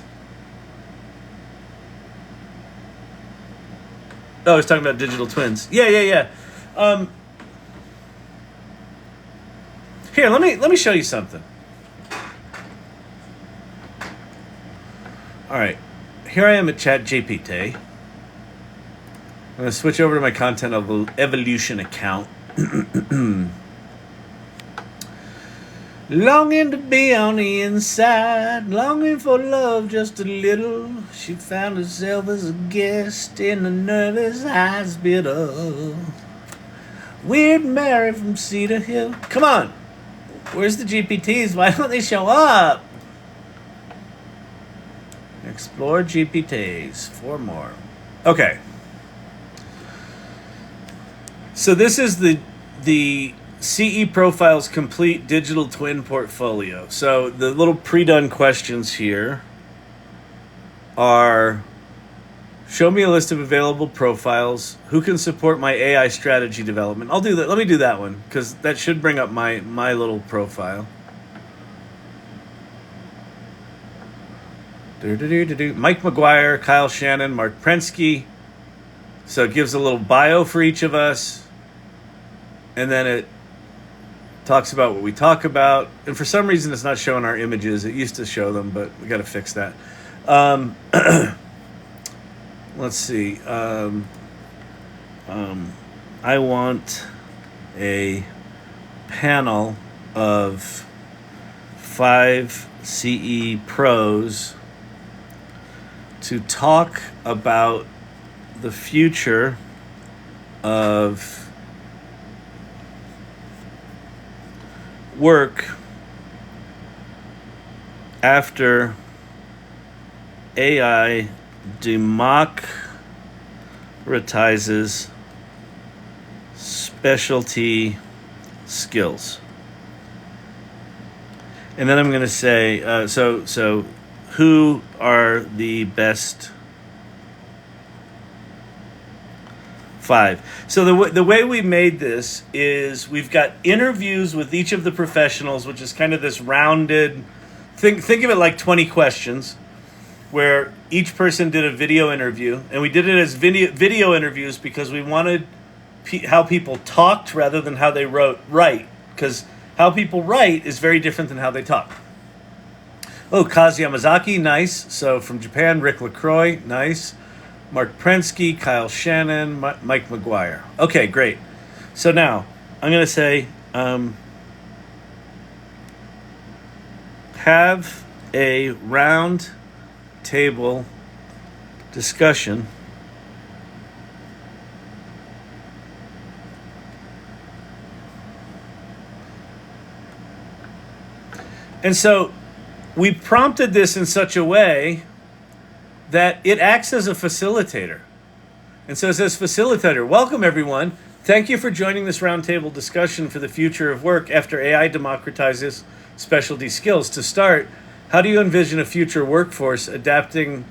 Oh, I was talking about digital twins. Yeah. Here, let me show you something. All right, here I am at ChatGPT. I'm going to switch over to my Content Evolution account. Longing to be on the inside, longing for love just a little. She found herself as a guest in the nervous hospital. Weird Mary from Cedar Hill. Come on, where's the GPTs? Why don't they show up? Explore GPTs. 4 more. Okay. So this is the CE Profiles Complete Digital Twin Portfolio. So the little pre-done questions here are: show me a list of available profiles. Who can support my AI strategy development? I'll do that. Let me do that one, because that should bring up my little profile. Mike McGuire, Kyle Shannon, Mark Prensky. So it gives a little bio for each of us. And then it talks about what we talk about. And for some reason, it's not showing our images. It used to show them, but we got to fix that. Let's see. I want a panel of 5 CE pros to talk about the future of work after AI democratizes specialty skills. And then I'm going to say, so who are the best 5? So the way we made this is we've got interviews with each of the professionals, which is kind of this rounded, think of it like 20 questions, where each person did a video interview. And we did it as video interviews because we wanted how people talked rather than how they write. Because how people write is very different than how they talk. Oh, Kazu Yamazaki, nice. So from Japan, Rick LaCroix, nice. Mark Prensky, Kyle Shannon, Mike McGuire. Okay, great. So now I'm going to say, have a round table discussion and so we prompted this in such a way that it acts as a facilitator. And so it says, facilitator, welcome everyone. Thank you for joining this roundtable discussion for the future of work after AI democratizes specialty skills. To start, how do you envision a future workforce adapting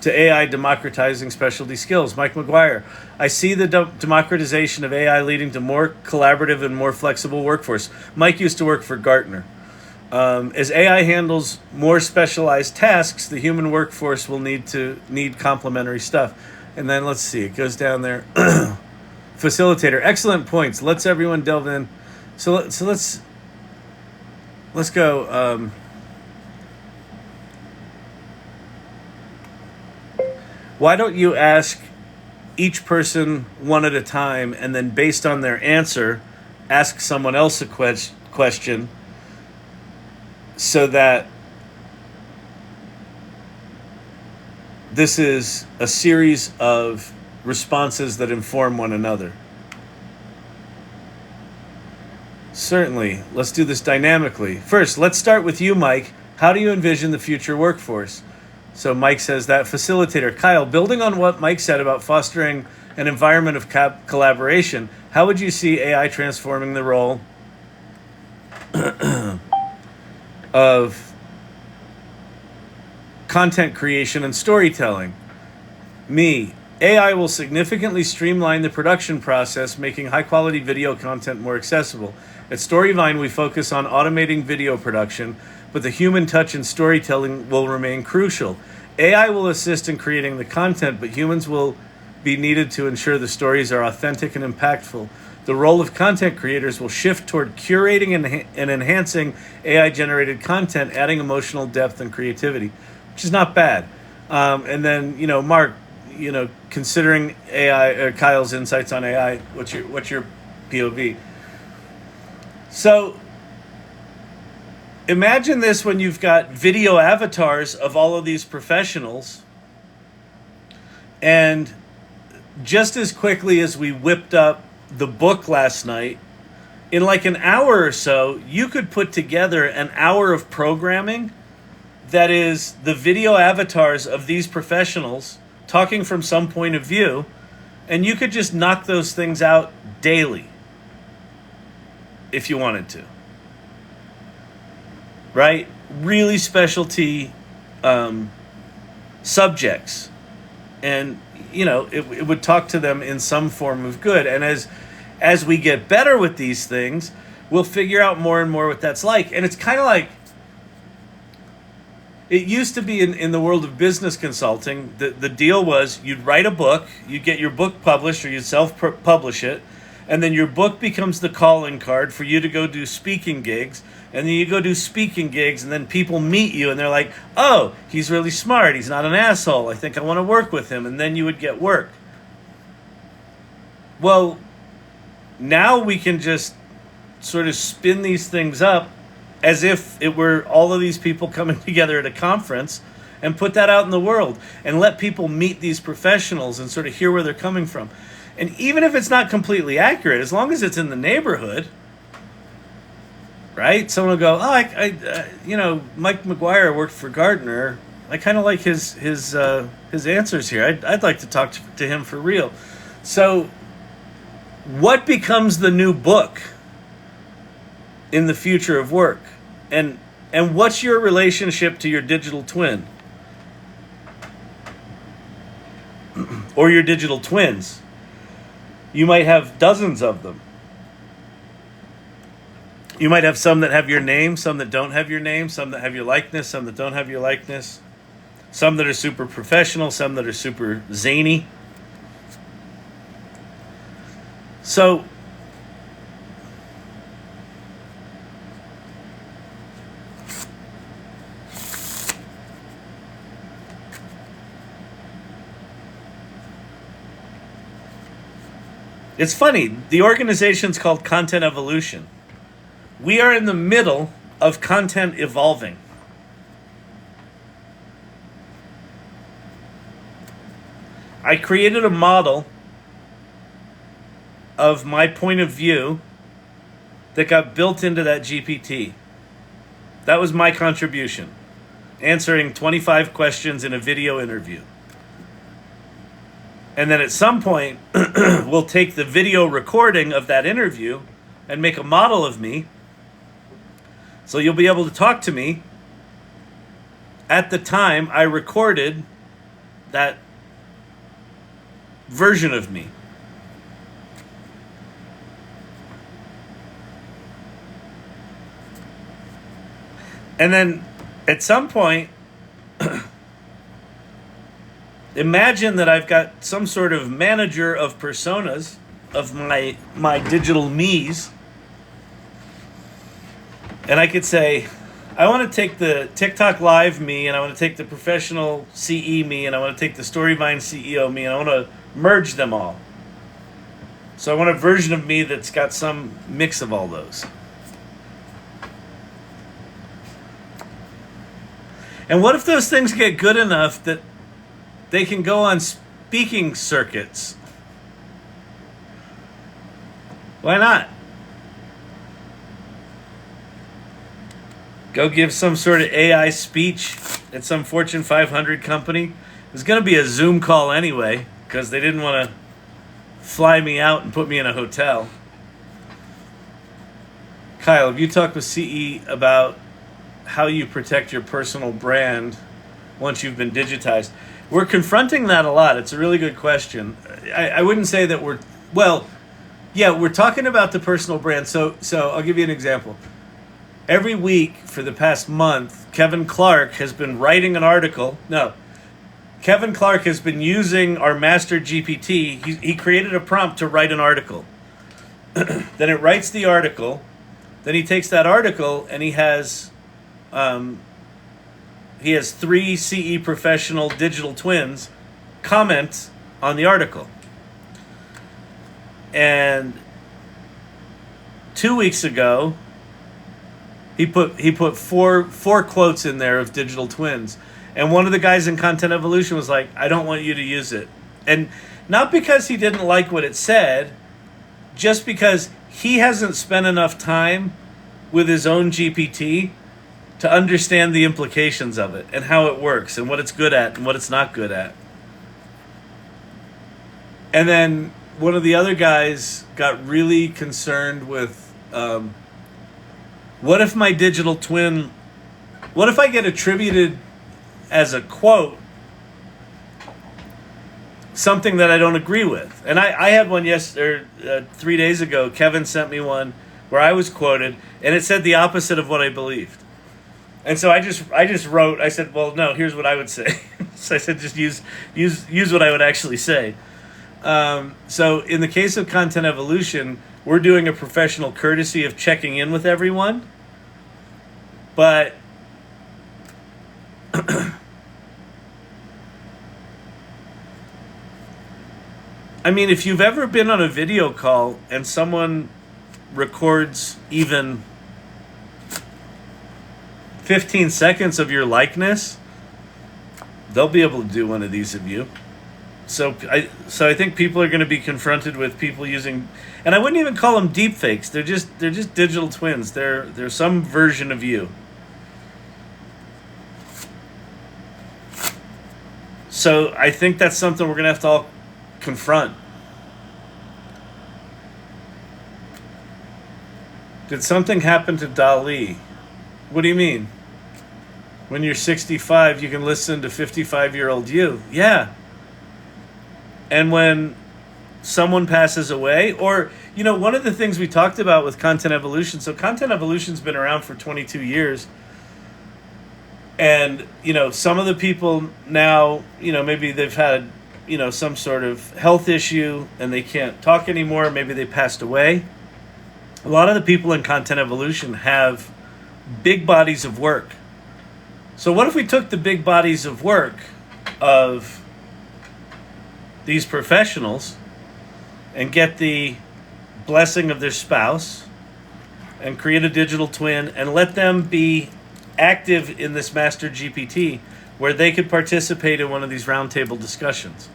to AI democratizing specialty skills? Mike McGuire, I see the democratization of AI leading to more collaborative and more flexible workforce. Mike used to work for Gartner. As AI handles more specialized tasks, the human workforce will need complementary stuff. And then let's see, it goes down there. Facilitator, excellent points. Let's everyone delve in. So let's go. Why don't you ask each person one at a time, and then based on their answer, ask someone else a question, so that this is a series of responses that inform one another. Certainly. Let's do this dynamically. First, let's start with you, Mike. How do you envision the future workforce? So Mike says that. Facilitator, Kyle, building on what Mike said about fostering an environment of collaboration, how would you see AI transforming the role of content creation and storytelling? Me, AI will significantly streamline the production process, making high-quality video content more accessible. At Storyvine, we focus on automating video production, but the human touch in storytelling will remain crucial. AI will assist in creating the content, but humans will be needed to ensure the stories are authentic and impactful. The role of content creators will shift toward curating and enhancing AI-generated content, adding emotional depth and creativity, which is not bad. And then, Mark, considering AI, Kyle's insights on AI, what's your POV? So imagine this when you've got video avatars of all of these professionals, and just as quickly as we whipped up the book last night, in like an hour or so, you could put together an hour of programming that is the video avatars of these professionals talking from some point of view, and you could just knock those things out daily if you wanted to. Right? Really specialty subjects. And, it would talk to them in some form of good. And as we get better with these things, we'll figure out more and more what that's like. And it's kind of like, it used to be in the world of business consulting, the deal was you'd write a book, you'd get your book published or you'd self-publish it, and then your book becomes the calling card for you to go do speaking gigs, and then you go do speaking gigs, and then people meet you, and they're like, oh, he's really smart, he's not an asshole, I think I want to work with him, and then you would get work. Well, now we can just sort of spin these things up as if it were all of these people coming together at a conference, and put that out in the world and let people meet these professionals and sort of hear where they're coming from. And even if it's not completely accurate, as long as it's in the neighborhood, right? Someone will go, oh, Mike McGuire worked for Gardner. I kind of like his answers here. I'd like to talk to him for real. So what becomes the new book in the future of work? And what's your relationship to your digital twin? Or your digital twins? You might have dozens of them. You might have some that have your name, some that don't have your name, some that have your likeness, some that don't have your likeness, some that are super professional, some that are super zany. So it's funny, the organization's called Content Evolution. We are in the middle of content evolving. I created a model of my point of view that got built into that GPT. That was my contribution, answering 25 questions in a video interview. And then at some point, we'll take the video recording of that interview and make a model of me. So you'll be able to talk to me at the time I recorded that version of me. And then at some point, imagine that I've got some sort of manager of personas of my digital me's, and I could say, I want to take the TikTok Live me, and I want to take the professional CE me, and I want to take the Storyvine CEO me, and I want to merge them all. So I want a version of me that's got some mix of all those. And what if those things get good enough that they can go on speaking circuits? Why not? Go give some sort of AI speech at some Fortune 500 company. It's going to be a Zoom call anyway, because they didn't want to fly me out and put me in a hotel. Kyle, have you talked with CE about how you protect your personal brand once you've been digitized? We're confronting that a lot. It's a really good question. I wouldn't say that we're talking about the personal brand. So I'll give you an example. Every week for the past month, Kevin Clark has been writing an article. No, Kevin Clark has been using our master GPT. He created a prompt to write an article. Then it writes the article. Then he takes that article and he has 3 CE professional digital twins comment on the article. And 2 weeks ago, he put four quotes in there of digital twins. And one of the guys in Content Evolution was like, I don't want you to use it. And not because he didn't like what it said, just because he hasn't spent enough time with his own GPT to understand the implications of it and how it works and what it's good at and what it's not good at. And then one of the other guys got really concerned with, what if my digital twin, what if I get attributed as a quote something that I don't agree with? And I had one 3 days ago. Kevin sent me one where I was quoted, and it said the opposite of what I believed. And so I just wrote. I said, well, no. Here's what I would say. So I said, just use what I would actually say. So in the case of Content Evolution, we're doing a professional courtesy of checking in with everyone, but I mean, if you've ever been on a video call and someone records even 15 seconds of your likeness, they'll be able to do one of these of you. So I think people are going to be confronted with people using, and I wouldn't even call them deep fakes. They're just digital twins. They're some version of you. So I think that's something we're going to have to all confront. Did something happen to Dali? What do you mean? When you're 65, you can listen to 55-year-old you. Yeah. And when someone passes away, or, one of the things we talked about with Content Evolution, so Content Evolution's been around for 22 years. And, some of the people now, maybe they've had, some sort of health issue and they can't talk anymore. Maybe they passed away. A lot of the people in Content Evolution have big bodies of work. So what if we took the big bodies of work of these professionals and get the blessing of their spouse and create a digital twin and let them be active in this master GPT where they could participate in one of these roundtable discussions?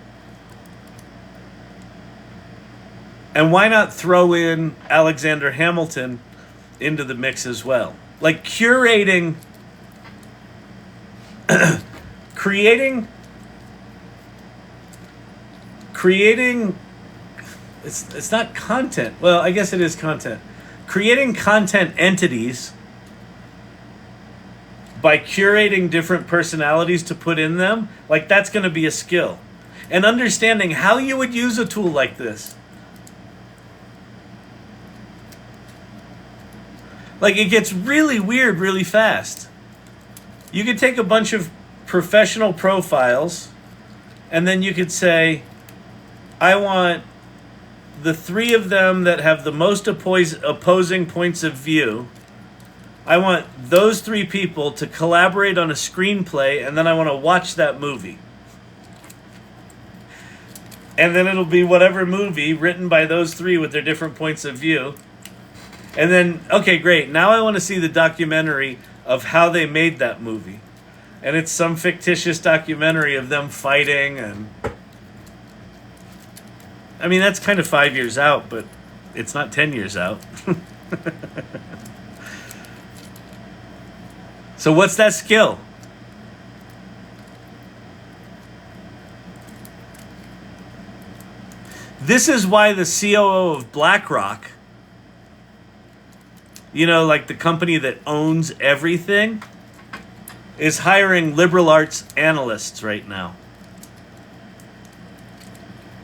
And why not throw in Alexander Hamilton into the mix as well? Like curating, creating, it's not content. Well, I guess it is content. Creating content entities by curating different personalities to put in them, like that's going to be a skill. And understanding how you would use a tool like this. Like, it gets really weird really fast. You could take a bunch of professional profiles, and then you could say, I want the three of them that have the most opposing points of view. I want those three people to collaborate on a screenplay, and then I want to watch that movie. And then it'll be whatever movie written by those three with their different points of view. And then, okay, great. Now I want to see the documentary of how they made that movie. And it's some fictitious documentary of them fighting. And I mean, that's kind of 5 years out, but it's not 10 years out. So what's that skill? This is why the COO of BlackRock, you know, like the company that owns everything, is hiring liberal arts analysts right now.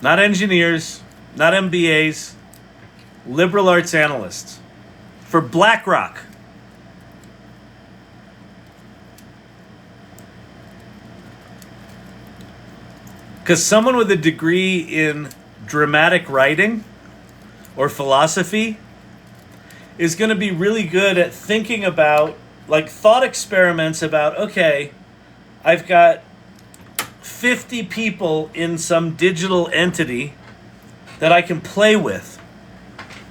Not engineers, not MBAs, liberal arts analysts for BlackRock. Because someone with a degree in dramatic writing or philosophy is going to be really good at thinking about, like, thought experiments about, okay, I've got 50 people in some digital entity that I can play with.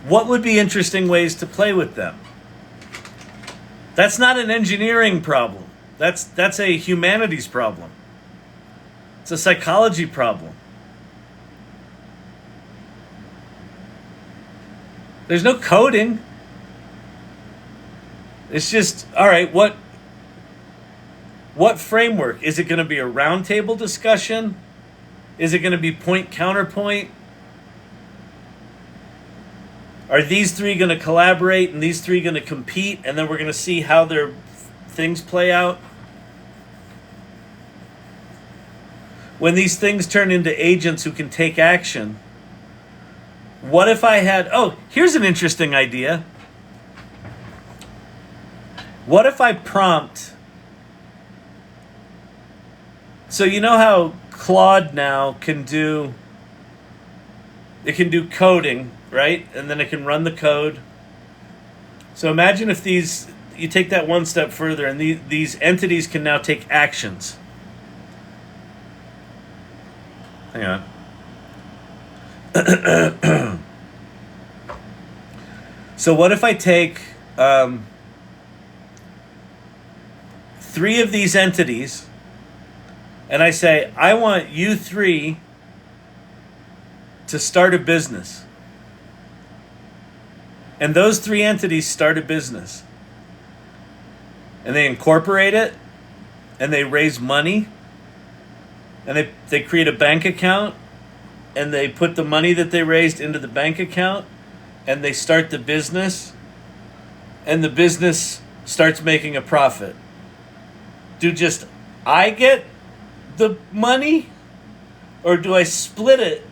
What would be interesting ways to play with them? That's not an engineering problem. That's a humanities problem. It's a psychology problem. There's no coding. It's just, all right, what framework? Is it going to be a roundtable discussion? Is it going to be point counterpoint? Are these three going to collaborate and these three going to compete, and then we're going to see how their things play out? When these things turn into agents who can take action, what if I had, here's an interesting idea. What if I prompt, so you know how Claude now can do coding, right? And then it can run the code. So imagine if you take that one step further and these entities can now take actions. Hang on. So what if I take three of these entities and I say, I want you three to start a business. And those three entities start a business. And they incorporate it, and they raise money, and they create a bank account, and they put the money that they raised into the bank account, and they start the business, and the business starts making a profit. Do just I get the money, or do I split it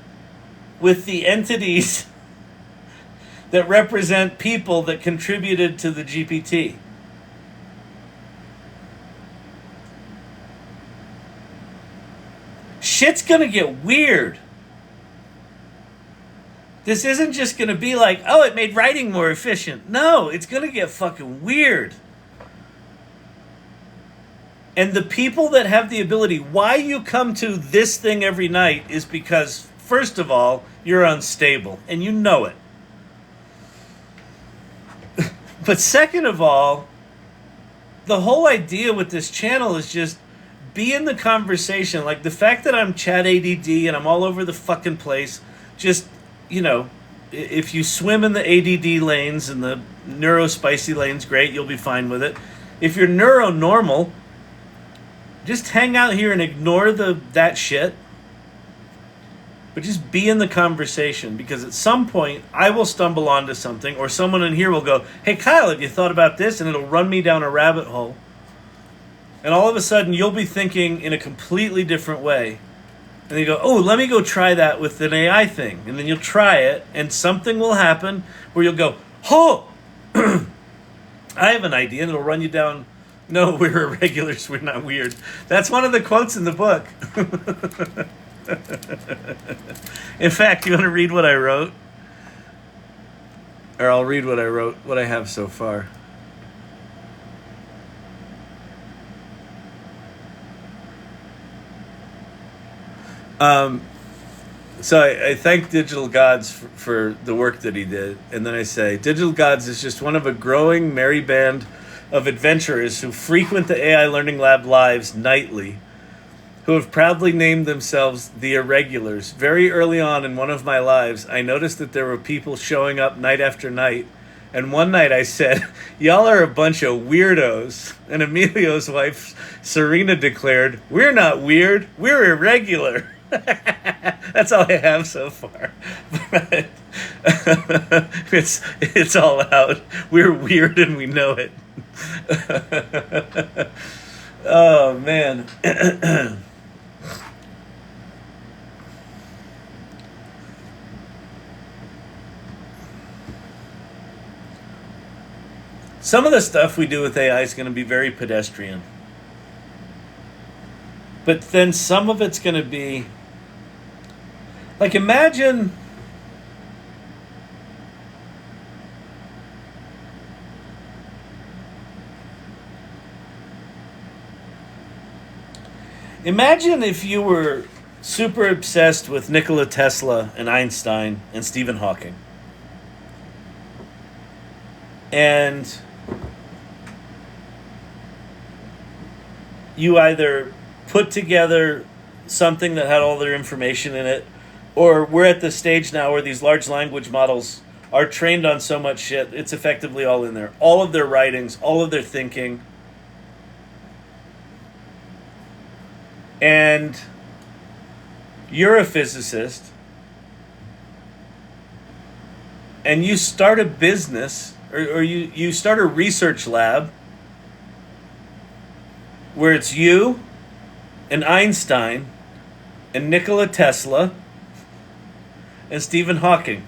with the entities that represent people that contributed to the GPT? Shit's gonna get weird. This isn't just gonna be like, oh, it made writing more efficient. No, it's gonna get fucking weird. And the people that have the ability, why you come to this thing every night is because, first of all, you're unstable, and you know it. But second of all, the whole idea with this channel is just be in the conversation. Like the fact that I'm chat ADD and I'm all over the fucking place, just, you know, if you swim in the ADD lanes and the neurospicy lanes, great, you'll be fine with it. If you're neuronormal, just hang out here and ignore that shit. But just be in the conversation, because at some point I will stumble onto something, or someone in here will go, hey Kyle, have you thought about this? And it'll run me down a rabbit hole. And all of a sudden you'll be thinking in a completely different way. And then you go, oh, let me go try that with an AI thing. And then you'll try it, and something will happen where you'll go, oh, I have an idea, and it'll run you down. No, we're irregulars, we're not weird. That's one of the quotes in the book. In fact, you want to read what I wrote? Or I'll read what I wrote, what I have so far. So I thank Digital Gods for the work that he did. And then I say, Digital Gods is just one of a growing merry band of adventurers who frequent the AI Learning Lab lives nightly, who have proudly named themselves the Irregulars. Very early on in one of my lives, I noticed that there were people showing up night after night. And one night I said, y'all are a bunch of weirdos. And Emilio's wife, Serena, declared, we're not weird, we're irregular. That's all I have so far. But it's all out. We're weird and we know it. Oh, man. Some of the stuff we do with AI is going to be very pedestrian. But then some of it's going to be... Like, imagine... Imagine if you were super obsessed with Nikola Tesla and Einstein and Stephen Hawking. And you either put together something that had all their information in it, or we're at the stage now where these large language models are trained on so much shit, it's effectively all in there. All of their writings, all of their thinking. And you're a physicist, and you start a business, or you start a research lab where it's you and Einstein and Nikola Tesla and Stephen Hawking.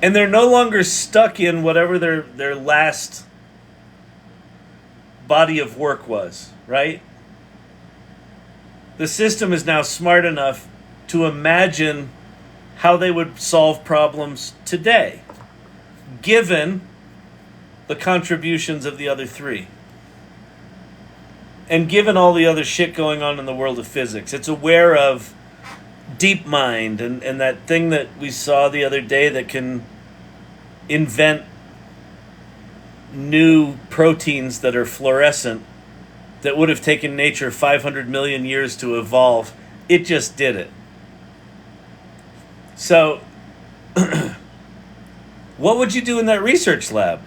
And they're no longer stuck in whatever their last body of work was, right? The system is now smart enough to imagine how they would solve problems today, given the contributions of the other three. And given all the other shit going on in the world of physics. It's aware of DeepMind and that thing that we saw the other day that can invent new proteins that are fluorescent that would have taken nature 500 million years to evolve. It just did it. So, what would you do in that research lab?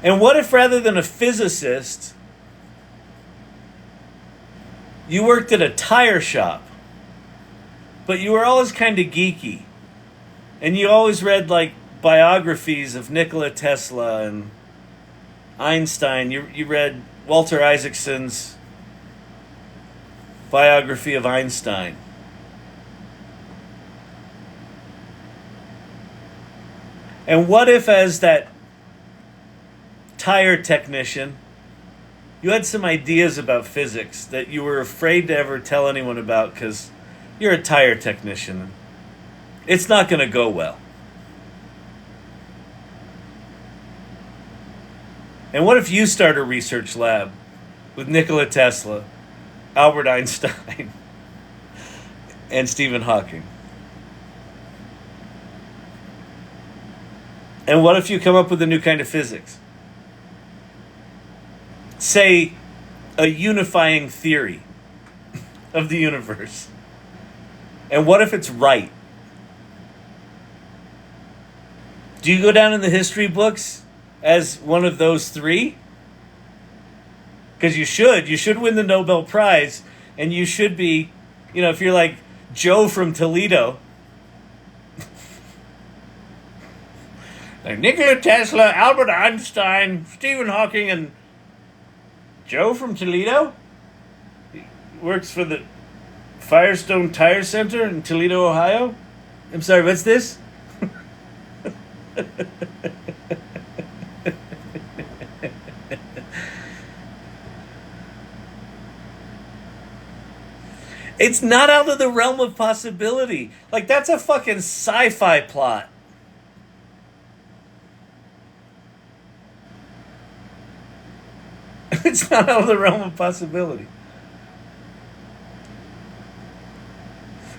And what if rather than a physicist, you worked at a tire shop, but you were always kind of geeky, and you always read like biographies of Nikola Tesla and Einstein. You read Walter Isaacson's biography of Einstein. And what if, as that tire technician, you had some ideas about physics that you were afraid to ever tell anyone about because you're a tire technician. It's not going to go well. And what if you start a research lab with Nikola Tesla, Albert Einstein, and Stephen Hawking? And what if you come up with a new kind of physics? Say, a unifying theory of the universe. And what if it's right? Do you go down in the history books as one of those three? Because you should. You should win the Nobel Prize. And you should be, if you're like Joe from Toledo. Like Nikola Tesla, Albert Einstein, Stephen Hawking, and Joe from Toledo? He works for the Firestone Tire Center in Toledo, Ohio? I'm sorry, what's this? It's not out of the realm of possibility. Like, that's a fucking sci-fi plot. It's not out of the realm of possibility.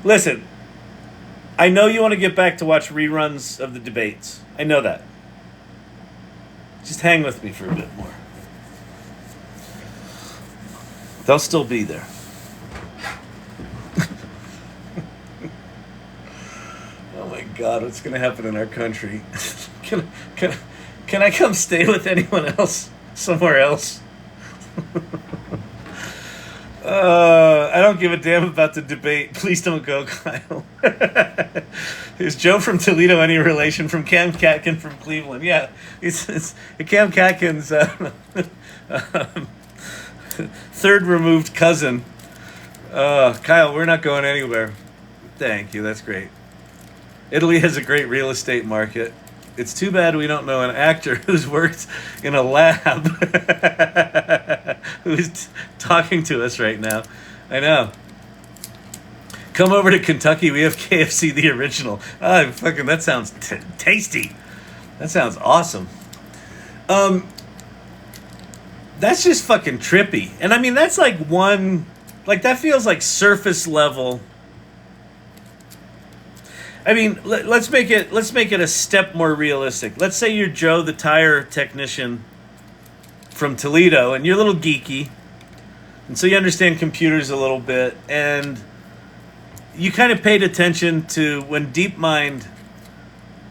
Listen, I know you want to get back to watch reruns of the debates. I know that. Just hang with me for a bit more. They'll still be there. Oh my God, what's going to happen in our country? Can I come stay with anyone else somewhere else? I don't give a damn about the debate. Please don't go, Kyle. Is Joe from Toledo any relation from Cam Catkin from Cleveland? Yeah, it's Cam Catkin's third removed cousin. Kyle, we're not going anywhere. Thank you, that's great. Italy has a great real estate market. It's too bad we don't know an actor who's worked in a lab who's talking to us right now. I know. Come over to Kentucky. We have KFC the original. Fucking, that sounds tasty. That sounds awesome. That's just fucking trippy. And I mean, that's like one, like that feels like surface level. I mean, let's make it a step more realistic. Let's say you're Joe, the tire technician from Toledo, and you're a little geeky, and so you understand computers a little bit, and you kind of paid attention to when DeepMind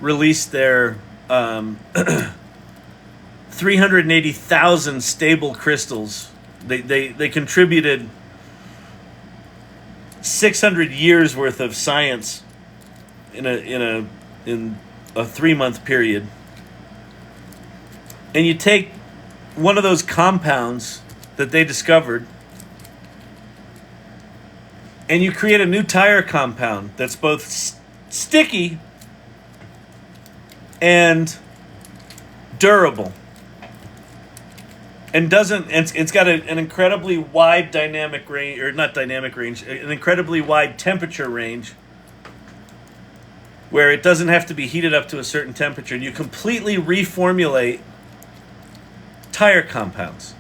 released their 380,000 stable crystals. They contributed 600 years worth of science in a 3-month period, and you take one of those compounds that they discovered and you create a new tire compound that's both sticky and durable, and it's got an incredibly wide dynamic range, or not dynamic range, an incredibly wide temperature range, where it doesn't have to be heated up to a certain temperature, and you completely reformulate tire compounds.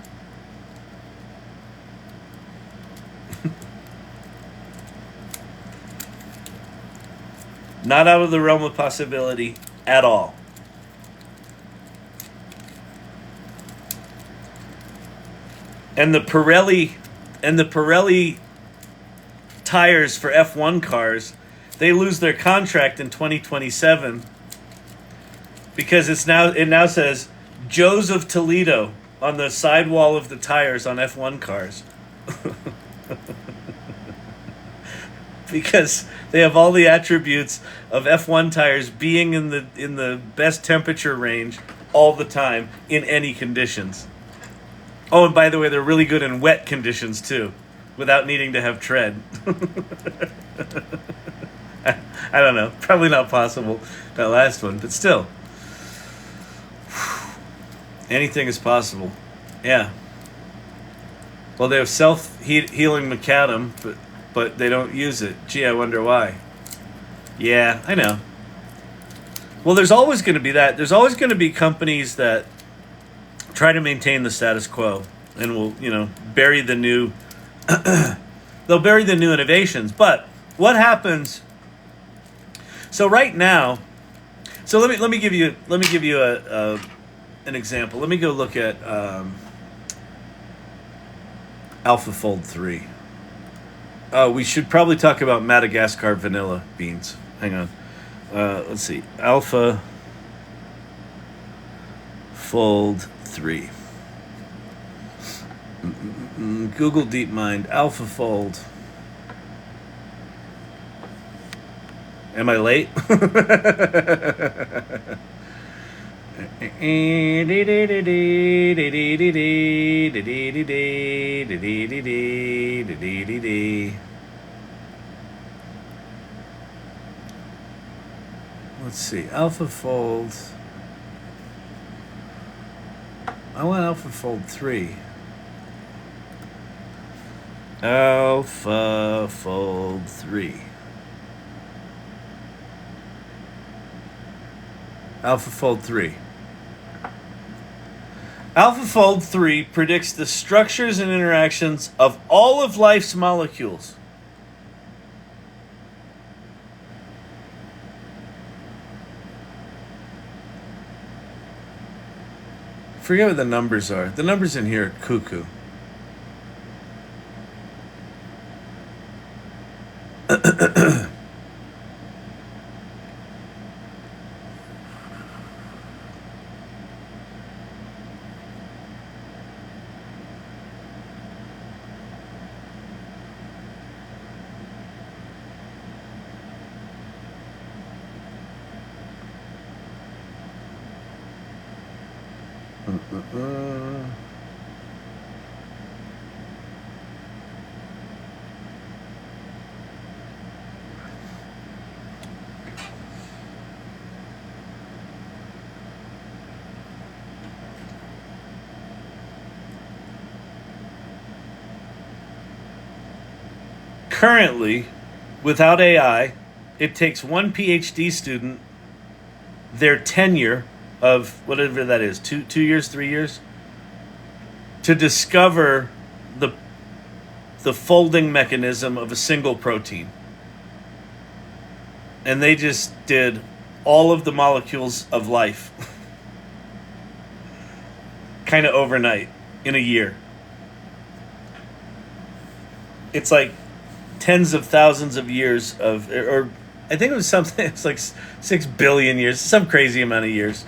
Not out of the realm of possibility at all. And the Pirelli tires for F1 cars, they lose their contract in 2027 because it now says Joe's of Toledo on the sidewall of the tires on F1 cars. Because they have all the attributes of F1 tires being in the best temperature range all the time in any conditions. Oh, and by the way, they're really good in wet conditions too, without needing to have tread. I don't know. Probably not possible, that last one, but still. Anything is possible. Yeah. Well, they have self-healing macadam, but they don't use it. Gee, I wonder why. Yeah, I know. Well, there's always going to be that. There's always going to be companies that try to maintain the status quo and will, bury the new. They'll bury the new innovations. But what happens? So right now, let me give you an example. Let me go look at AlphaFold 3. We should probably talk about Madagascar vanilla beans. Hang on. Let's see. AlphaFold 3. Google DeepMind. AlphaFold. Am I late? Let's see. AlphaFold. I want AlphaFold 3. AlphaFold 3. AlphaFold 3. AlphaFold 3 predicts the structures and interactions of all of life's molecules. Forget what the numbers are. The numbers in here are cuckoo. Currently, without AI, it takes one PhD student their tenure of whatever that is, 2 years, 3 years, to discover the folding mechanism of a single protein. And they just did all of the molecules of life kind of overnight in a year. It's like tens of thousands of years of, or I think it was something, it's like 6 billion years, some crazy amount of years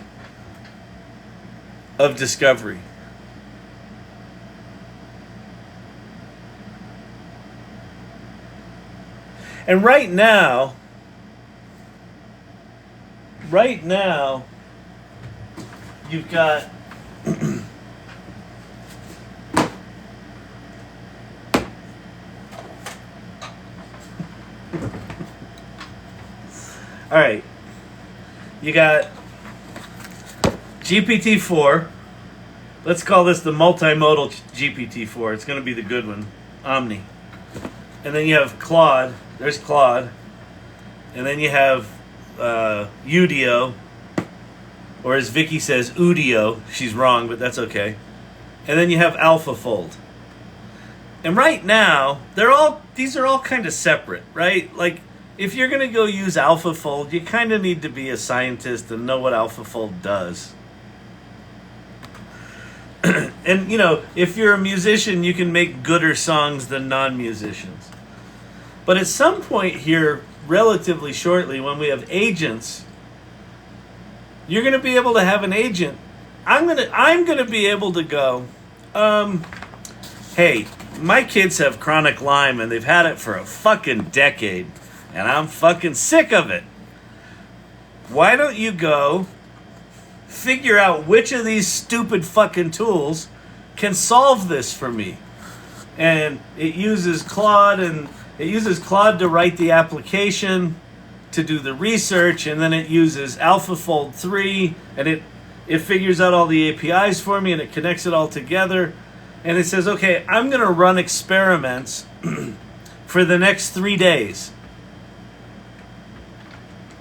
of discovery. And right now, you've got all right, you got GPT-4. Let's call this the multimodal GPT-4. It's going to be the good one, Omni. And then you have Claude. There's Claude. And then you have Udio, or as Vicky says, Udio. She's wrong, but that's okay. And then you have AlphaFold. And right now, these are all kind of separate, right? Like, if you're going to go use AlphaFold, you kind of need to be a scientist and know what AlphaFold does. And, you know, if you're a musician, you can make gooder songs than non-musicians. But at some point here, relatively shortly, when we have agents, you're going to be able to have an agent. I'm going to be able to go, hey, my kids have chronic Lyme and they've had it for a fucking decade. And I'm fucking sick of it. Why don't you go figure out which of these stupid fucking tools can solve this for me? And it uses Claude, and it uses Claude to write the application, to do the research, and then it uses AlphaFold 3, and it figures out all the APIs for me, and it connects it all together. And it says, okay, I'm going to run experiments for the next 3 days.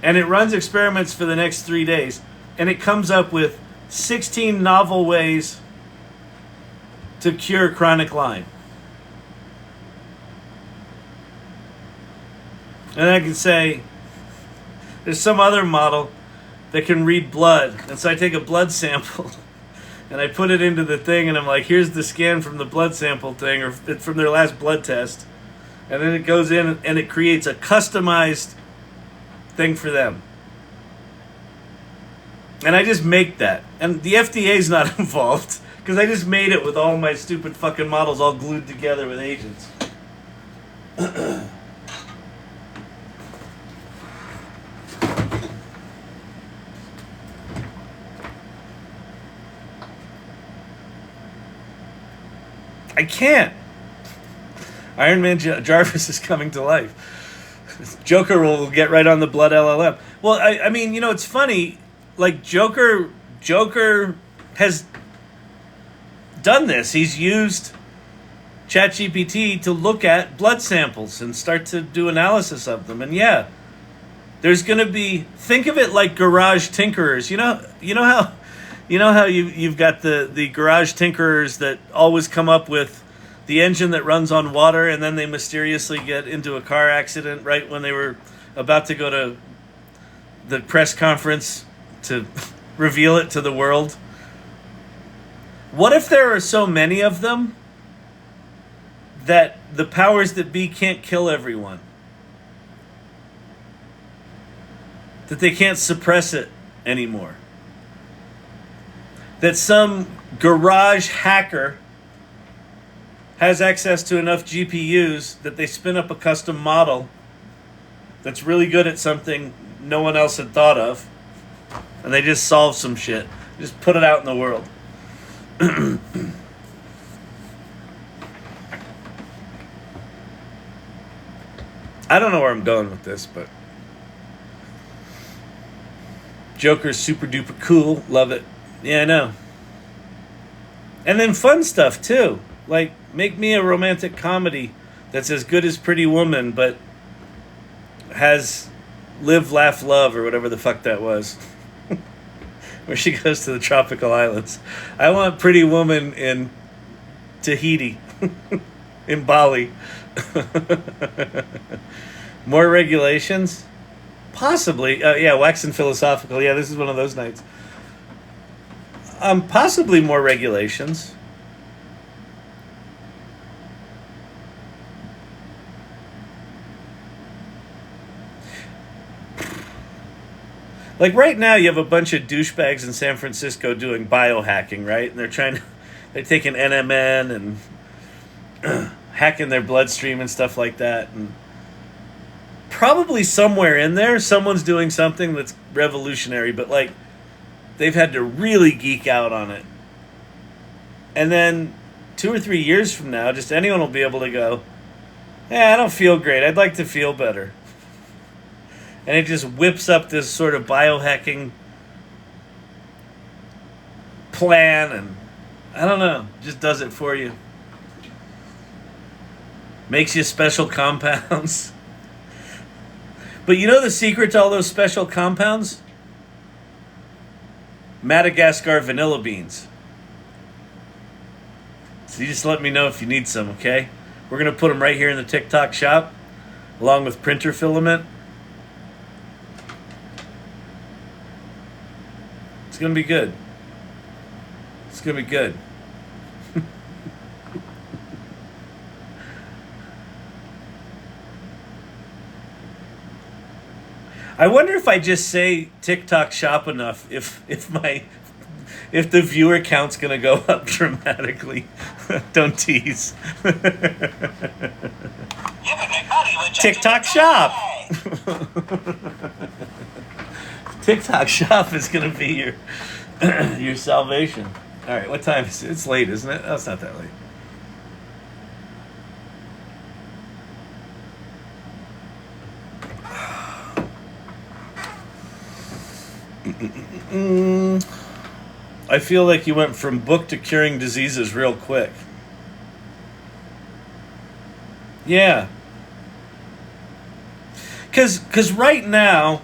And it runs experiments for the next 3 days. And it comes up with 16 novel ways to cure chronic Lyme. And I can say, there's some other model that can read blood. And so I take a blood sample and I put it into the thing and I'm like, here's the scan from the blood sample thing, or from their last blood test. And then it goes in and it creates a customized thing for them. And I just make that. And the FDA's not involved because I just made it with all my stupid fucking models all glued together with agents. I can't. Iron Man Jarvis is coming to life. Joker will get right on the blood LLM. Well, I mean, you know, it's funny. Like Joker has done this. He's used ChatGPT to look at blood samples and start to do analysis of them. And yeah, there's going to be, think of it like garage tinkerers. You know how you've got the garage tinkerers that always come up with the engine that runs on water, and then they mysteriously get into a car accident right when they were about to go to the press conference to reveal it to the world. What if there are so many of them that the powers that be can't kill everyone? That they can't suppress it anymore? That some garage hacker has access to enough GPUs that they spin up a custom model that's really good at something no one else had thought of, and they just solve some shit. Just put it out in the world. I don't know where I'm going with this, but Joker's super duper cool. Love it. Yeah, I know. And then fun stuff, too. Like, make me a romantic comedy that's as good as Pretty Woman, but has Live, Laugh, Love, or whatever the fuck that was. Where she goes to the tropical islands. I want Pretty Woman in Tahiti. In Bali. More regulations? Possibly. Yeah, waxing philosophical. Yeah, this is one of those nights. Possibly more regulations. Like right now, you have a bunch of douchebags in San Francisco doing biohacking, right? And they're taking NMN and hacking their bloodstream and stuff like that. And probably somewhere in there, someone's doing something that's revolutionary, but like they've had to really geek out on it. And then 2 or 3 years from now, just anyone will be able to go, I don't feel great. I'd like to feel better. And it just whips up this sort of biohacking plan, and I don't know, just does it for you. Makes you special compounds. But you know the secret to all those special compounds? Madagascar vanilla beans. So you just let me know if you need some, okay? We're going to put them right here in the TikTok shop, along with printer filament. It's going to be good. It's going to be good. I wonder if I just say TikTok shop enough, if the viewer count's going to go up dramatically. Don't tease. You can make money with TikTok shop. TikTok shop is going to be your salvation. All right, what time is it? It's late, isn't it? Oh, it's not that late. I feel like you went from book to curing diseases real quick. Yeah. Because right now,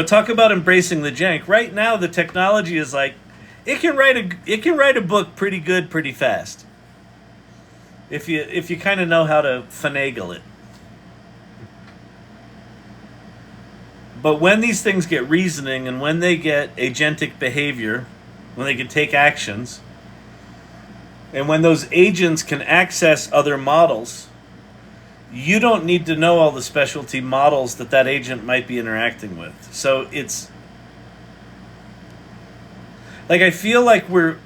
talk about embracing the jank. Right now, the technology is like, it can write a book pretty good, pretty fast. If you kind of know how to finagle it. But when these things get reasoning and when they get agentic behavior, when they can take actions, and when those agents can access other models, you don't need to know all the specialty models that agent might be interacting with. So it's like I feel like we're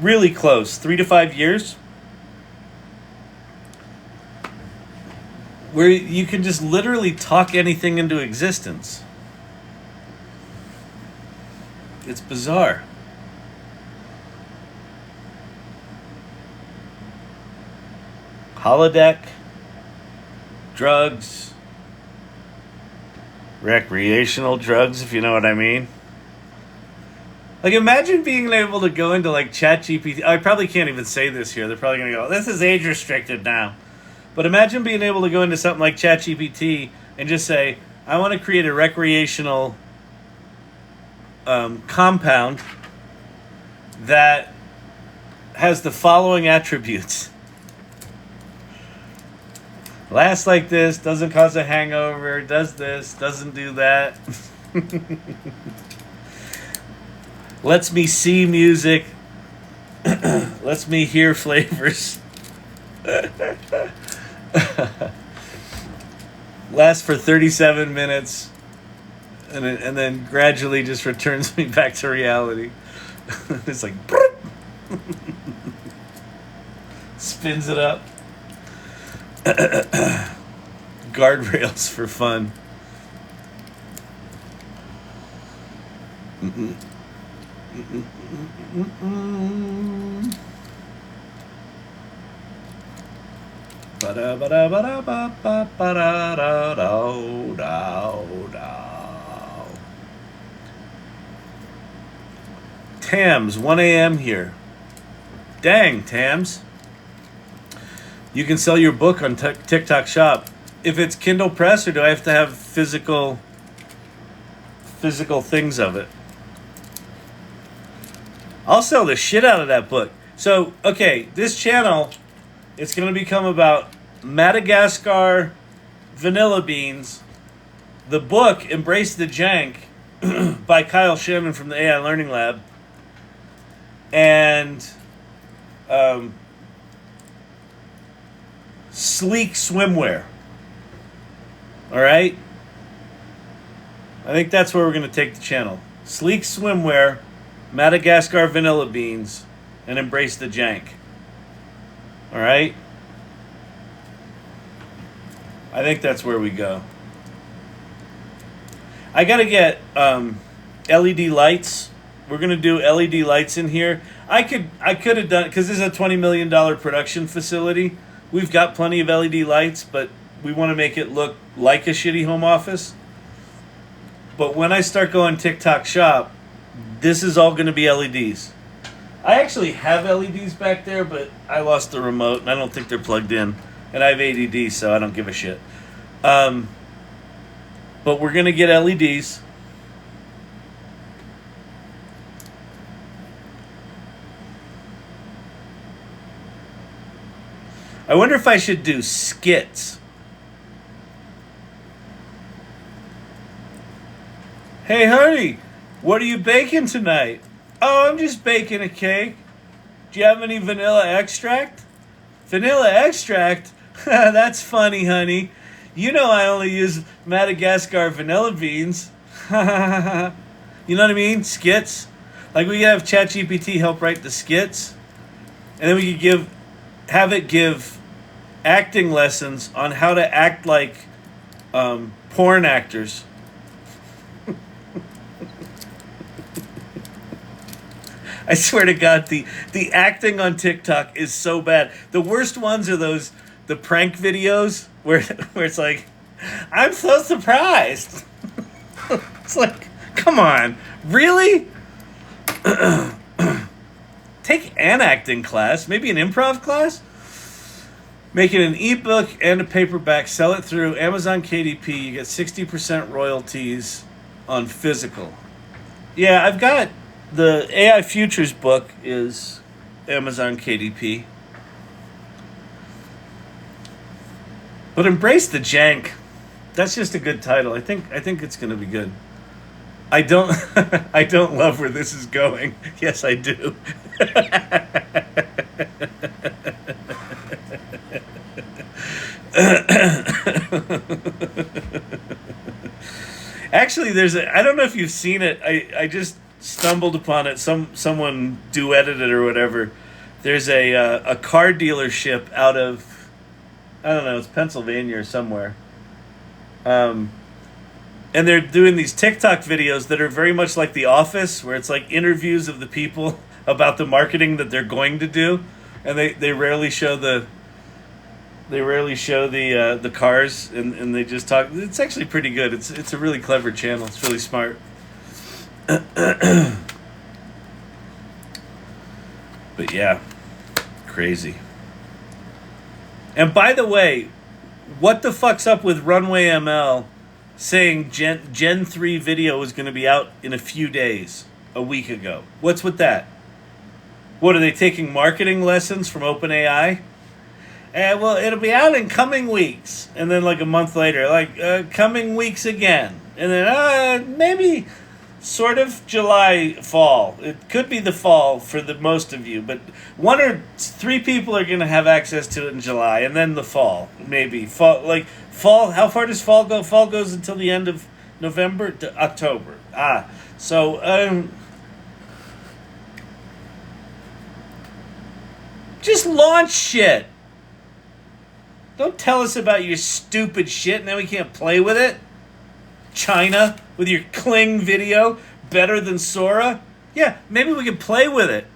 really close, 3 to 5 years, where you can just literally talk anything into existence. It's bizarre. Holodeck, drugs, recreational drugs, if you know what I mean. Like, imagine being able to go into, like, ChatGPT. I probably can't even say this here. They're probably going to go, this is age restricted now. But imagine being able to go into something like ChatGPT and just say, I want to create a recreational compound that has the following attributes. Lasts like this, doesn't cause a hangover, does this, doesn't do that. Lets me see music. Lets me hear flavors. Lasts for 37 minutes. And then gradually just returns me back to reality. It's like... spins it up. Guardrails for fun. Tams, 1 a.m. here. Dang, Tams. You can sell your book on TikTok Shop. If it's Kindle Press, or do I have to have physical things of it? I'll sell the shit out of that book. So, okay, this channel, it's going to become about Madagascar vanilla beans. The book, Embrace the Jank, by Kyle Shannon from the AI Learning Lab. And sleek swimwear. All right? I think that's where we're going to take the channel. Sleek swimwear, Madagascar vanilla beans, and Embrace the Jank. All right? I think that's where we go. I got to get LED lights. We're going to do LED lights in here. I could have done, because this is a $20 million production facility. We've got plenty of LED lights, but we want to make it look like a shitty home office. But when I start going TikTok Shop, this is all going to be LEDs. I actually have LEDs back there, but I lost the remote, and I don't think they're plugged in. And I have ADD, so I don't give a shit. But we're going to get LEDs. I wonder if I should do skits. Hey, honey, what are you baking tonight? Oh, I'm just baking a cake. Do you have any vanilla extract? Vanilla extract? That's funny, honey. You know I only use Madagascar vanilla beans. You know what I mean? Skits. Like, we could have ChatGPT help write the skits. And then we could have it give acting lessons on how to act like porn actors. I swear to God, the acting on TikTok is so bad. The worst ones are the prank videos where it's like, I'm so surprised. It's like, come on, really? Take an acting class, maybe an improv class. Make it an ebook and a paperback. Sell it through Amazon KDP. You get 60% royalties on physical. Yeah, I've got the AI Futures book is Amazon KDP. But Embrace the Jank. That's just a good title. I think it's going to be good. I don't I don't love where this is going. Yes, I do. Actually, I don't know if you've seen it. I just stumbled upon it. Someone duetted it or whatever. There's a car dealership out of, I don't know, it's Pennsylvania or somewhere. And they're doing these TikTok videos that are very much like The Office, where it's like interviews of the people about the marketing that they're going to do. And they rarely show the They rarely show the cars, and they just talk. It's actually pretty good. It's a really clever channel. It's really smart. But yeah, crazy. And by the way, what the fuck's up with Runway ML saying Gen 3 video was going to be out in a few days, a week ago? What's with that? What, are they taking marketing lessons from OpenAI? Well, it'll be out in coming weeks. And then like a month later, like coming weeks again. And then maybe sort of July, fall. It could be the fall for the most of you, but 1 or 3 people are going to have access to it in July, and then the fall, maybe. Fall, how far does fall go? Fall goes until the end of November to October. So just launch shit. Don't tell us about your stupid shit and then we can't play with it. China, with your Kling video, better than Sora. Yeah, maybe we can play with it.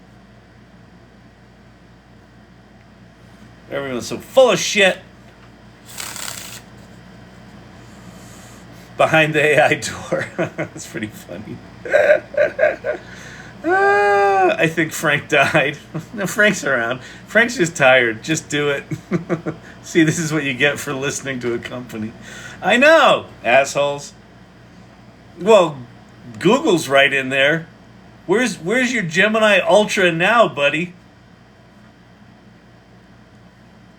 Everyone's so full of shit. Behind the AI door. That's pretty funny. I think Frank died. No, Frank's around. Frank's just tired. Just do it. See, this is what you get for listening to a company. I know, assholes. Well, Google's right in there. Where's your Gemini Ultra now, buddy?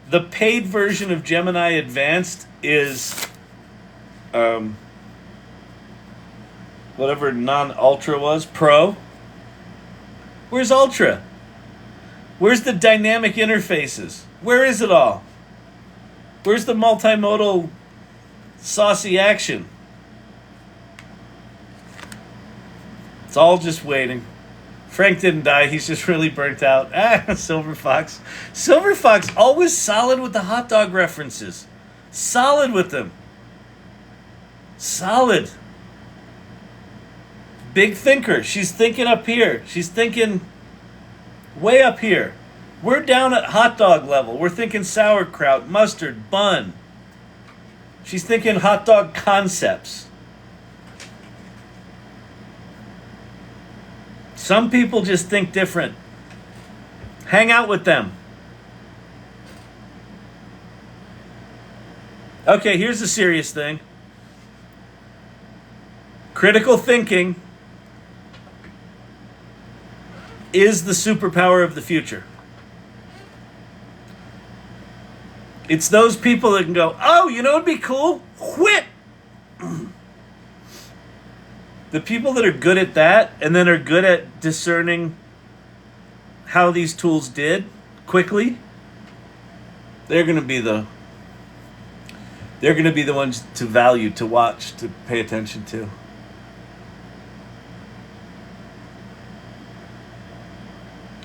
The paid version of Gemini Advanced is whatever non-Ultra was, Pro. Where's Ultra? Where's the dynamic interfaces? Where is it all? Where's the multimodal saucy action? It's all just waiting. Frank didn't die. He's just really burnt out. Silver Fox. Silver Fox, always solid with the hot dog references. Solid with them. Solid. Big thinker. She's thinking up here. She's thinking way up here. We're down at hot dog level. We're thinking sauerkraut, mustard, bun. She's thinking hot dog concepts. Some people just think different. Hang out with them. Okay, here's the serious thing. Critical thinking is the superpower of the future. It's those people that can go, oh, you know what'd be cool? Quit! The people that are good at that and then are good at discerning how these tools did quickly, they're going to be the ones to value, to watch, to pay attention to.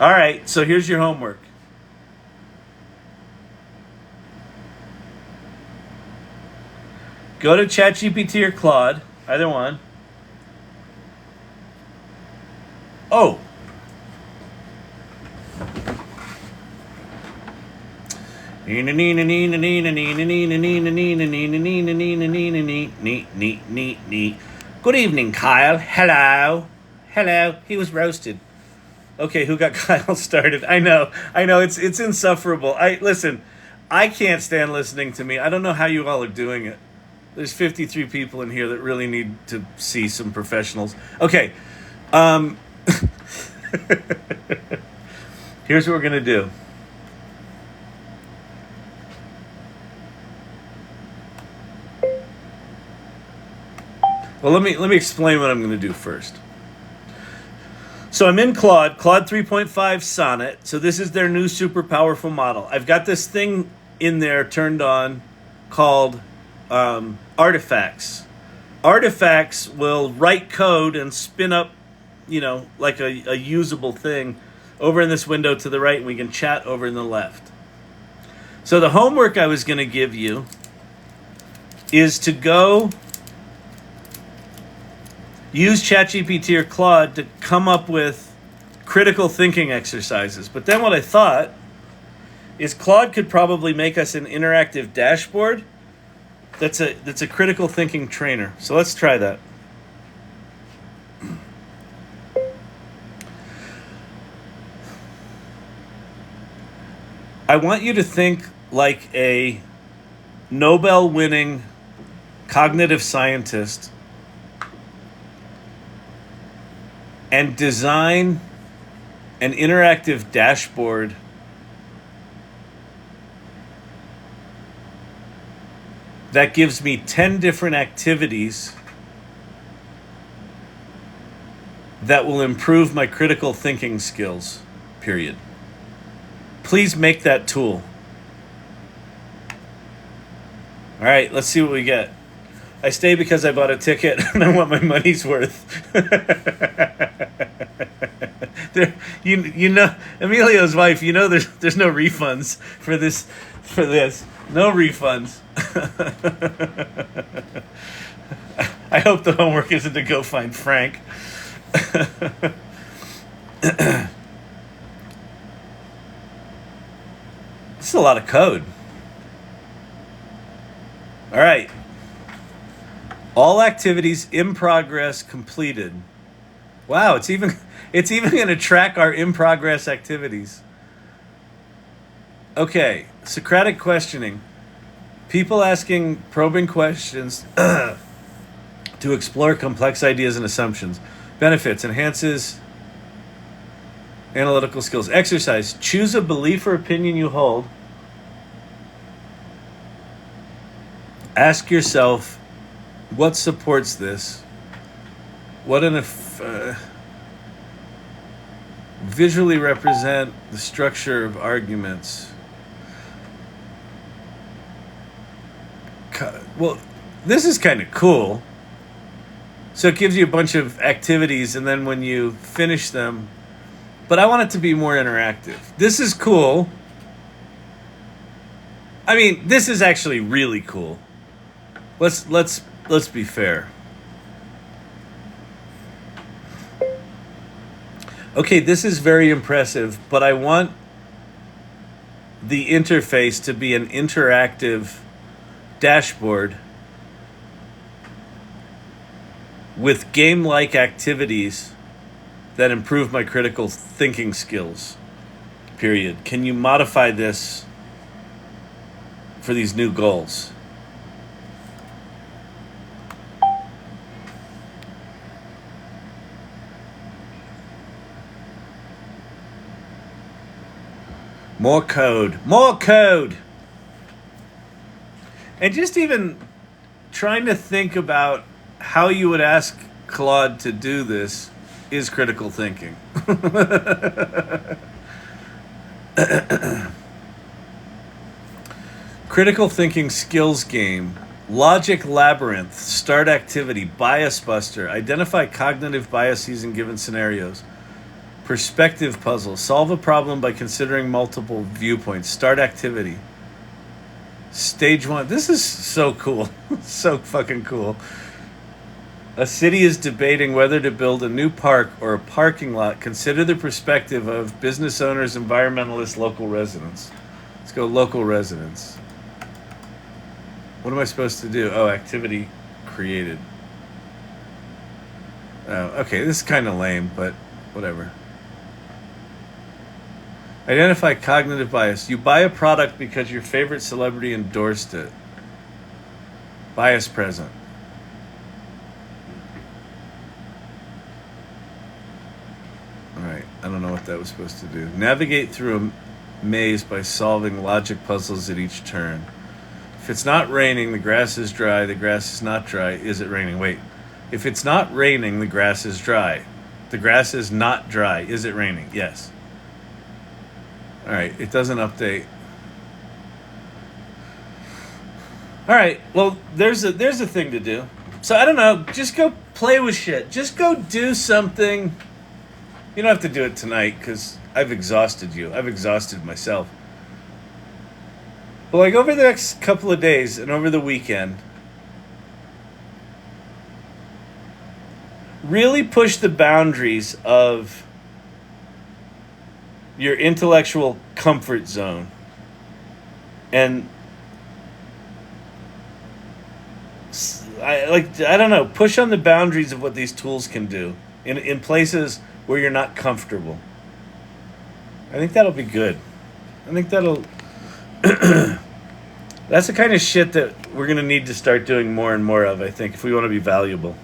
All right, so here's your homework. Go to ChatGPT or Claude, either one. Oh. Good evening, Kyle. Hello. Hello. He was roasted. Okay, who got Kyle started? I know. It's insufferable. Listen, I can't stand listening to me. I don't know how you all are doing it. There's 53 people in here that really need to see some professionals. Okay. Here's what we're going to do. Well, let me explain what I'm going to do first. So I'm in Claude 3.5 Sonnet. So this is their new super powerful model. I've got this thing in there turned on called artifacts. Artifacts will write code and spin up, like a usable thing over in this window to the right, and we can chat over in the left. So the homework I was going to give you is to go use ChatGPT or Claude to come up with critical thinking exercises. But then what I thought is Claude could probably make us an interactive dashboard that's a critical thinking trainer. So let's try that. I want you to think like a Nobel-winning cognitive scientist and design an interactive dashboard that gives me 10 different activities that will improve my critical thinking skills, period. Please make that tool. All right, let's see what we get. I stay because I bought a ticket and I want my money's worth. You know, Emilio's wife, you know there's no refunds for this. No refunds. I hope the homework isn't to go find Frank. This is a lot of code. All right. All activities in progress completed. Wow, it's even going to track our in progress activities. Okay, Socratic questioning. People asking probing questions to explore complex ideas and assumptions. Benefits, enhances analytical skills. Exercise, choose a belief or opinion you hold. Ask yourself, what supports this? What visually represent the structure of arguments. Well, this is kind of cool. So it gives you a bunch of activities, and then when you finish them, but I want it to be more interactive. This is cool. I mean, this is actually really cool. Let's be fair. Okay, this is very impressive, but I want the interface to be an interactive dashboard with game-like activities that improve my critical thinking skills. Period. Can you modify this for these new goals? More code. More code! And just even trying to think about how you would ask Claude to do this is critical thinking. Critical thinking skills game. Logic labyrinth. Start activity. Bias buster. Identify cognitive biases in given scenarios. Perspective puzzle. Solve a problem by considering multiple viewpoints. Start activity. Stage 1. This is so cool. So fucking cool. A city is debating whether to build a new park or a parking lot. Consider the perspective of business owners, environmentalists, local residents. Let's go local residents. What am I supposed to do? Oh, activity created. Oh, okay, this is kind of lame, but whatever. Identify cognitive bias. You buy a product because your favorite celebrity endorsed it. Bias present. Alright, I don't know what that was supposed to do. Navigate through a maze by solving logic puzzles at each turn. If it's not raining, the grass is dry. The grass is not dry. Is it raining? Wait. If it's not raining, the grass is dry. The grass is not dry. Is it raining? Yes. Alright, it doesn't update. Alright, well, there's a thing to do. So, I don't know, just go play with shit. Just go do something. You don't have to do it tonight, because I've exhausted you. I've exhausted myself. But, like, over the next couple of days and over the weekend, really push the boundaries of your intellectual comfort zone. And I don't know, push on the boundaries of what these tools can do in places where you're not comfortable. I think that'll be good. I think that'll that's the kind of shit that we're going to need to start doing more and more of, I think, if we want to be valuable.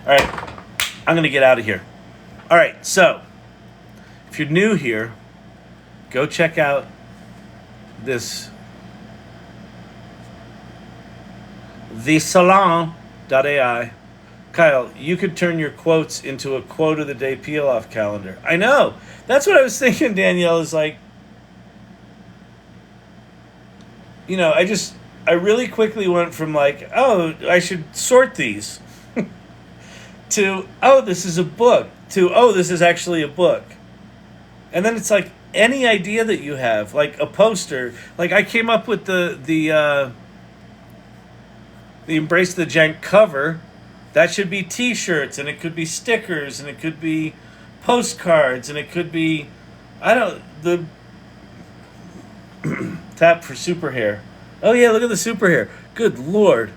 All right, I'm going to get out of here. All right, so if you're new here, go check out this the Salon.ai. Kyle, you could turn your quotes into a quote of the day peel-off calendar. I know. That's what I was thinking, Danielle, is like, you know, I really quickly went from like, oh, I should sort these to, oh, this is a book, to, oh, this is actually a book. And then it's like any idea that you have, like a poster. Like I came up with the Embrace the Jank cover. That should be T-shirts, and it could be stickers, and it could be postcards, and it could be, the tap for super hair. Oh yeah, look at the super hair. Good Lord.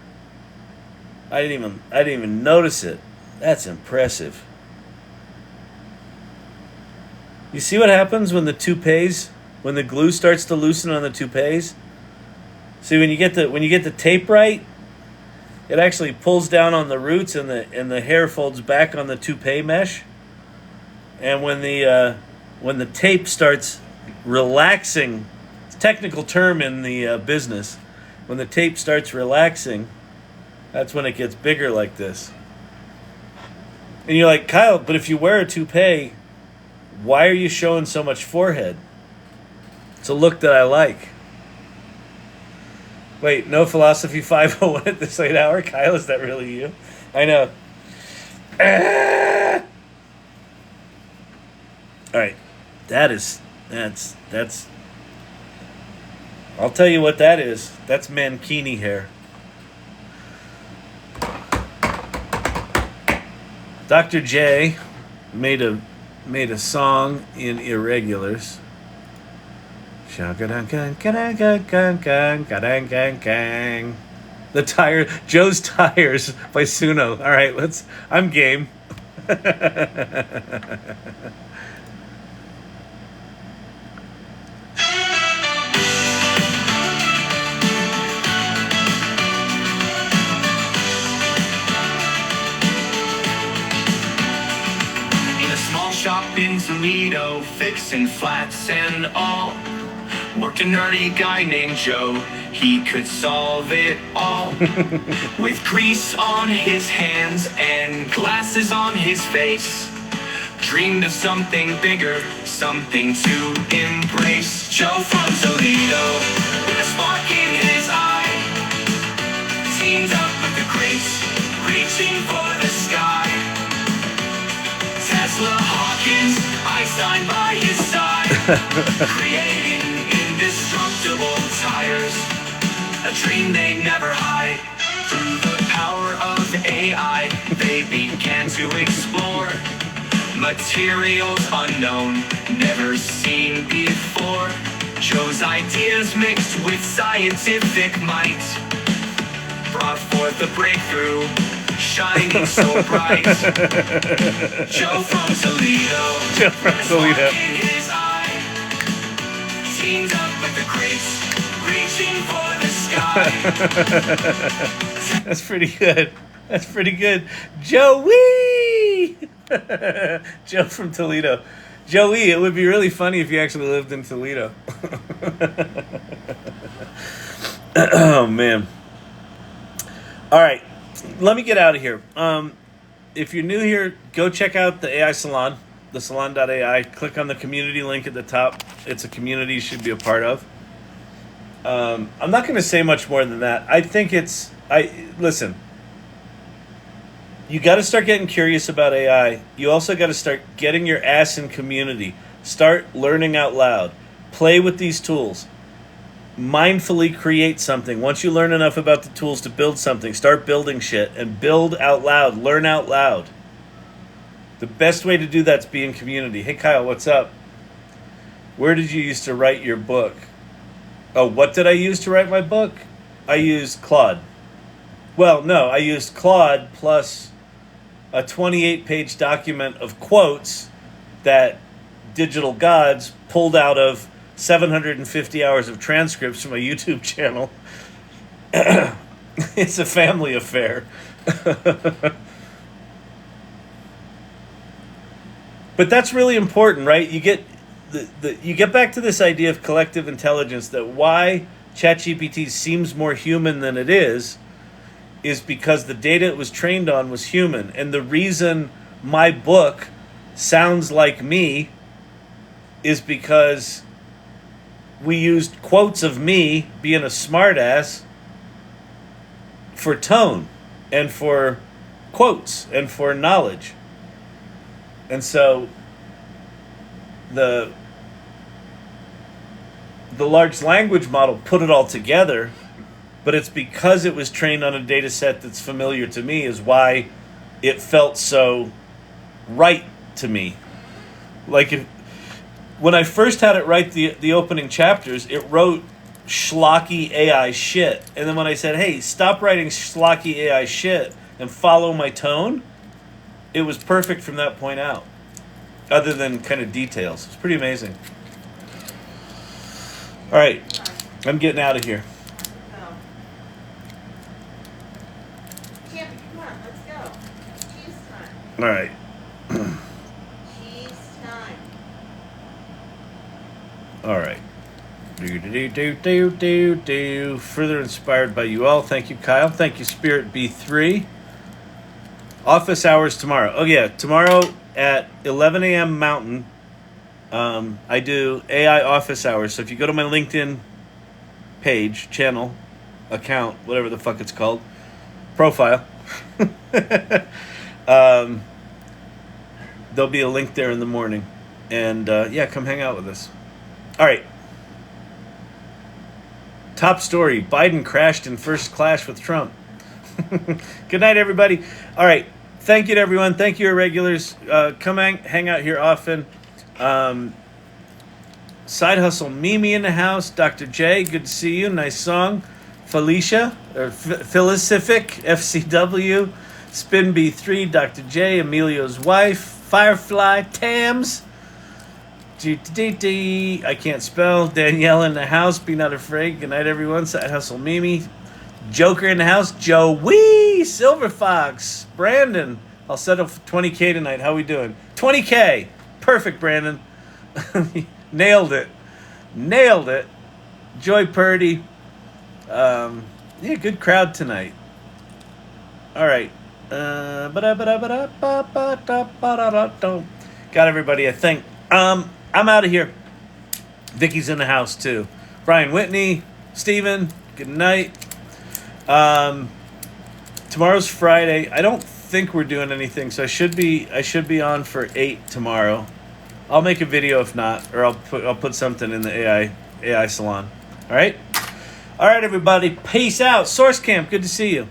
I didn't even notice it. That's impressive. You see what happens when the glue starts to loosen on the toupees? See, when you get the tape right, it actually pulls down on the roots, and the hair folds back on the toupee mesh. And when the tape starts relaxing, it's a technical term in the business. When the tape starts relaxing, that's when it gets bigger like this. And you're like, Kyle, but if you wear a toupee, why are you showing so much forehead? It's a look that I like. Wait, no Philosophy 501 at this late hour? Kyle, is that really you? I know. All right. That's I'll tell you what that is. That's mankini hair. Dr. J made a song in Irregulars. The tire, Joe's Tires by Suno. All right, I'm game. In a small shop in Toledo, fixing flats and all, worked a nerdy guy named Joe. He could solve it all. With grease on his hands and glasses on his face, dreamed of something bigger, something to embrace. Joe from Toledo, with a spark in his eye, teamed up with the greats, reaching for the sky. Tesla, Hawkins, Einstein by his side, creating indestructible tires, a dream they never hide. Through the power of AI, they began to explore materials unknown, never seen before. Joe's ideas mixed with scientific might brought forth a breakthrough, shining so bright. Joe from Toledo, Joe from Toledo. In his eye, teamed up with the greats, reaching for the sky. That's pretty good. That's pretty good. Joey! Joe from Toledo. Joey, it would be really funny if you actually lived in Toledo. Oh, man. All right. Let me get out of here. If you're new here, go check out the AI Salon, the salon.ai. Click on the community link at the top. It's a community you should be a part of. I'm not going to say much more than that. I think listen, you got to start getting curious about AI. You also got to start getting your ass in community. Start learning out loud. Play with these tools. Mindfully create something. Once you learn enough about the tools to build something, start building shit and build out loud. Learn out loud. The best way to do that's be in community. Hey, Kyle, what's up? Where did you used to write your book? Oh, what did I use to write my book? I used Claude. Well, no, I used Claude plus a 28-page document of quotes that digital gods pulled out of 750 hours of transcripts from a YouTube channel. It's a family affair. But that's really important, right? You get you get back to this idea of collective intelligence, that why ChatGPT seems more human than it is because the data it was trained on was human. And the reason my book sounds like me is because we used quotes of me being a smartass for tone and for quotes and for knowledge. And so the large language model put it all together, but it's because it was trained on a data set that's familiar to me is why it felt so right to me. Like when I first had it write the opening chapters, it wrote schlocky AI shit. And then when I said, hey, stop writing schlocky AI shit and follow my tone, it was perfect from that point out. Other than kind of details. It's pretty amazing. All right. I'm getting out of here. Oh. Champion, come on, let's go. Cheese time. All right. Cheese time. All right. Do. Further inspired by you all. Thank you, Kyle. Thank you, Spirit B3. Office hours tomorrow. Oh, yeah. Tomorrow at 11 a.m. Mountain, I do AI office hours. So if you go to my LinkedIn page, channel, account, whatever the fuck it's called, profile, there'll be a link there in the morning. And yeah, come hang out with us. All right. Top story, Biden crashed in first clash with Trump. Good night, everybody. All right. Thank you to everyone. Thank you, Irregulars. Come hang out here often. Side Hustle Mimi in the house. Dr. J, good to see you. Nice song. Felicia, or Philicific, FCW. Spin B3, Dr. J, Emilio's wife. Firefly, Tams. I can't spell. Danielle in the house. Be not afraid. Good night, everyone. Side Hustle Mimi. Joker in the house. Joe Wee. Silver Fox. Brandon. I'll settle for 20K tonight. How we doing? 20K. Perfect, Brandon. Nailed it. Joy Purdy. Yeah, good crowd tonight. All right. Got everybody, I think. I'm out of here. Vicky's in the house too. Brian Whitney, Steven, good night. Tomorrow's Friday. I don't think we're doing anything, so I should be on for 8 tomorrow. I'll make a video if not, or I'll put something in the AI salon. All right, everybody. Peace out. Source Camp. Good to see you.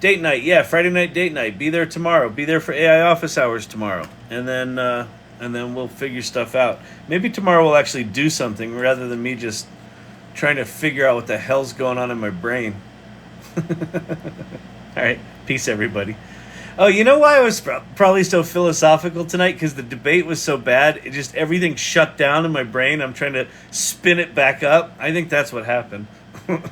Date night. Yeah, Friday night date night. Be there tomorrow. Be there for AI office hours tomorrow, and then we'll figure stuff out. Maybe tomorrow we'll actually do something rather than me just trying to figure out what the hell's going on in my brain. All right. Peace, everybody. Oh, you know why I was probably so philosophical tonight? Because the debate was so bad. It just, everything shut down in my brain. I'm trying to spin it back up. I think that's what happened. All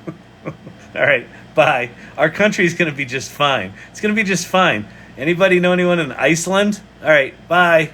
right. Bye. Our country's going to be just fine. It's going to be just fine. Anybody know anyone in Iceland? All right. Bye.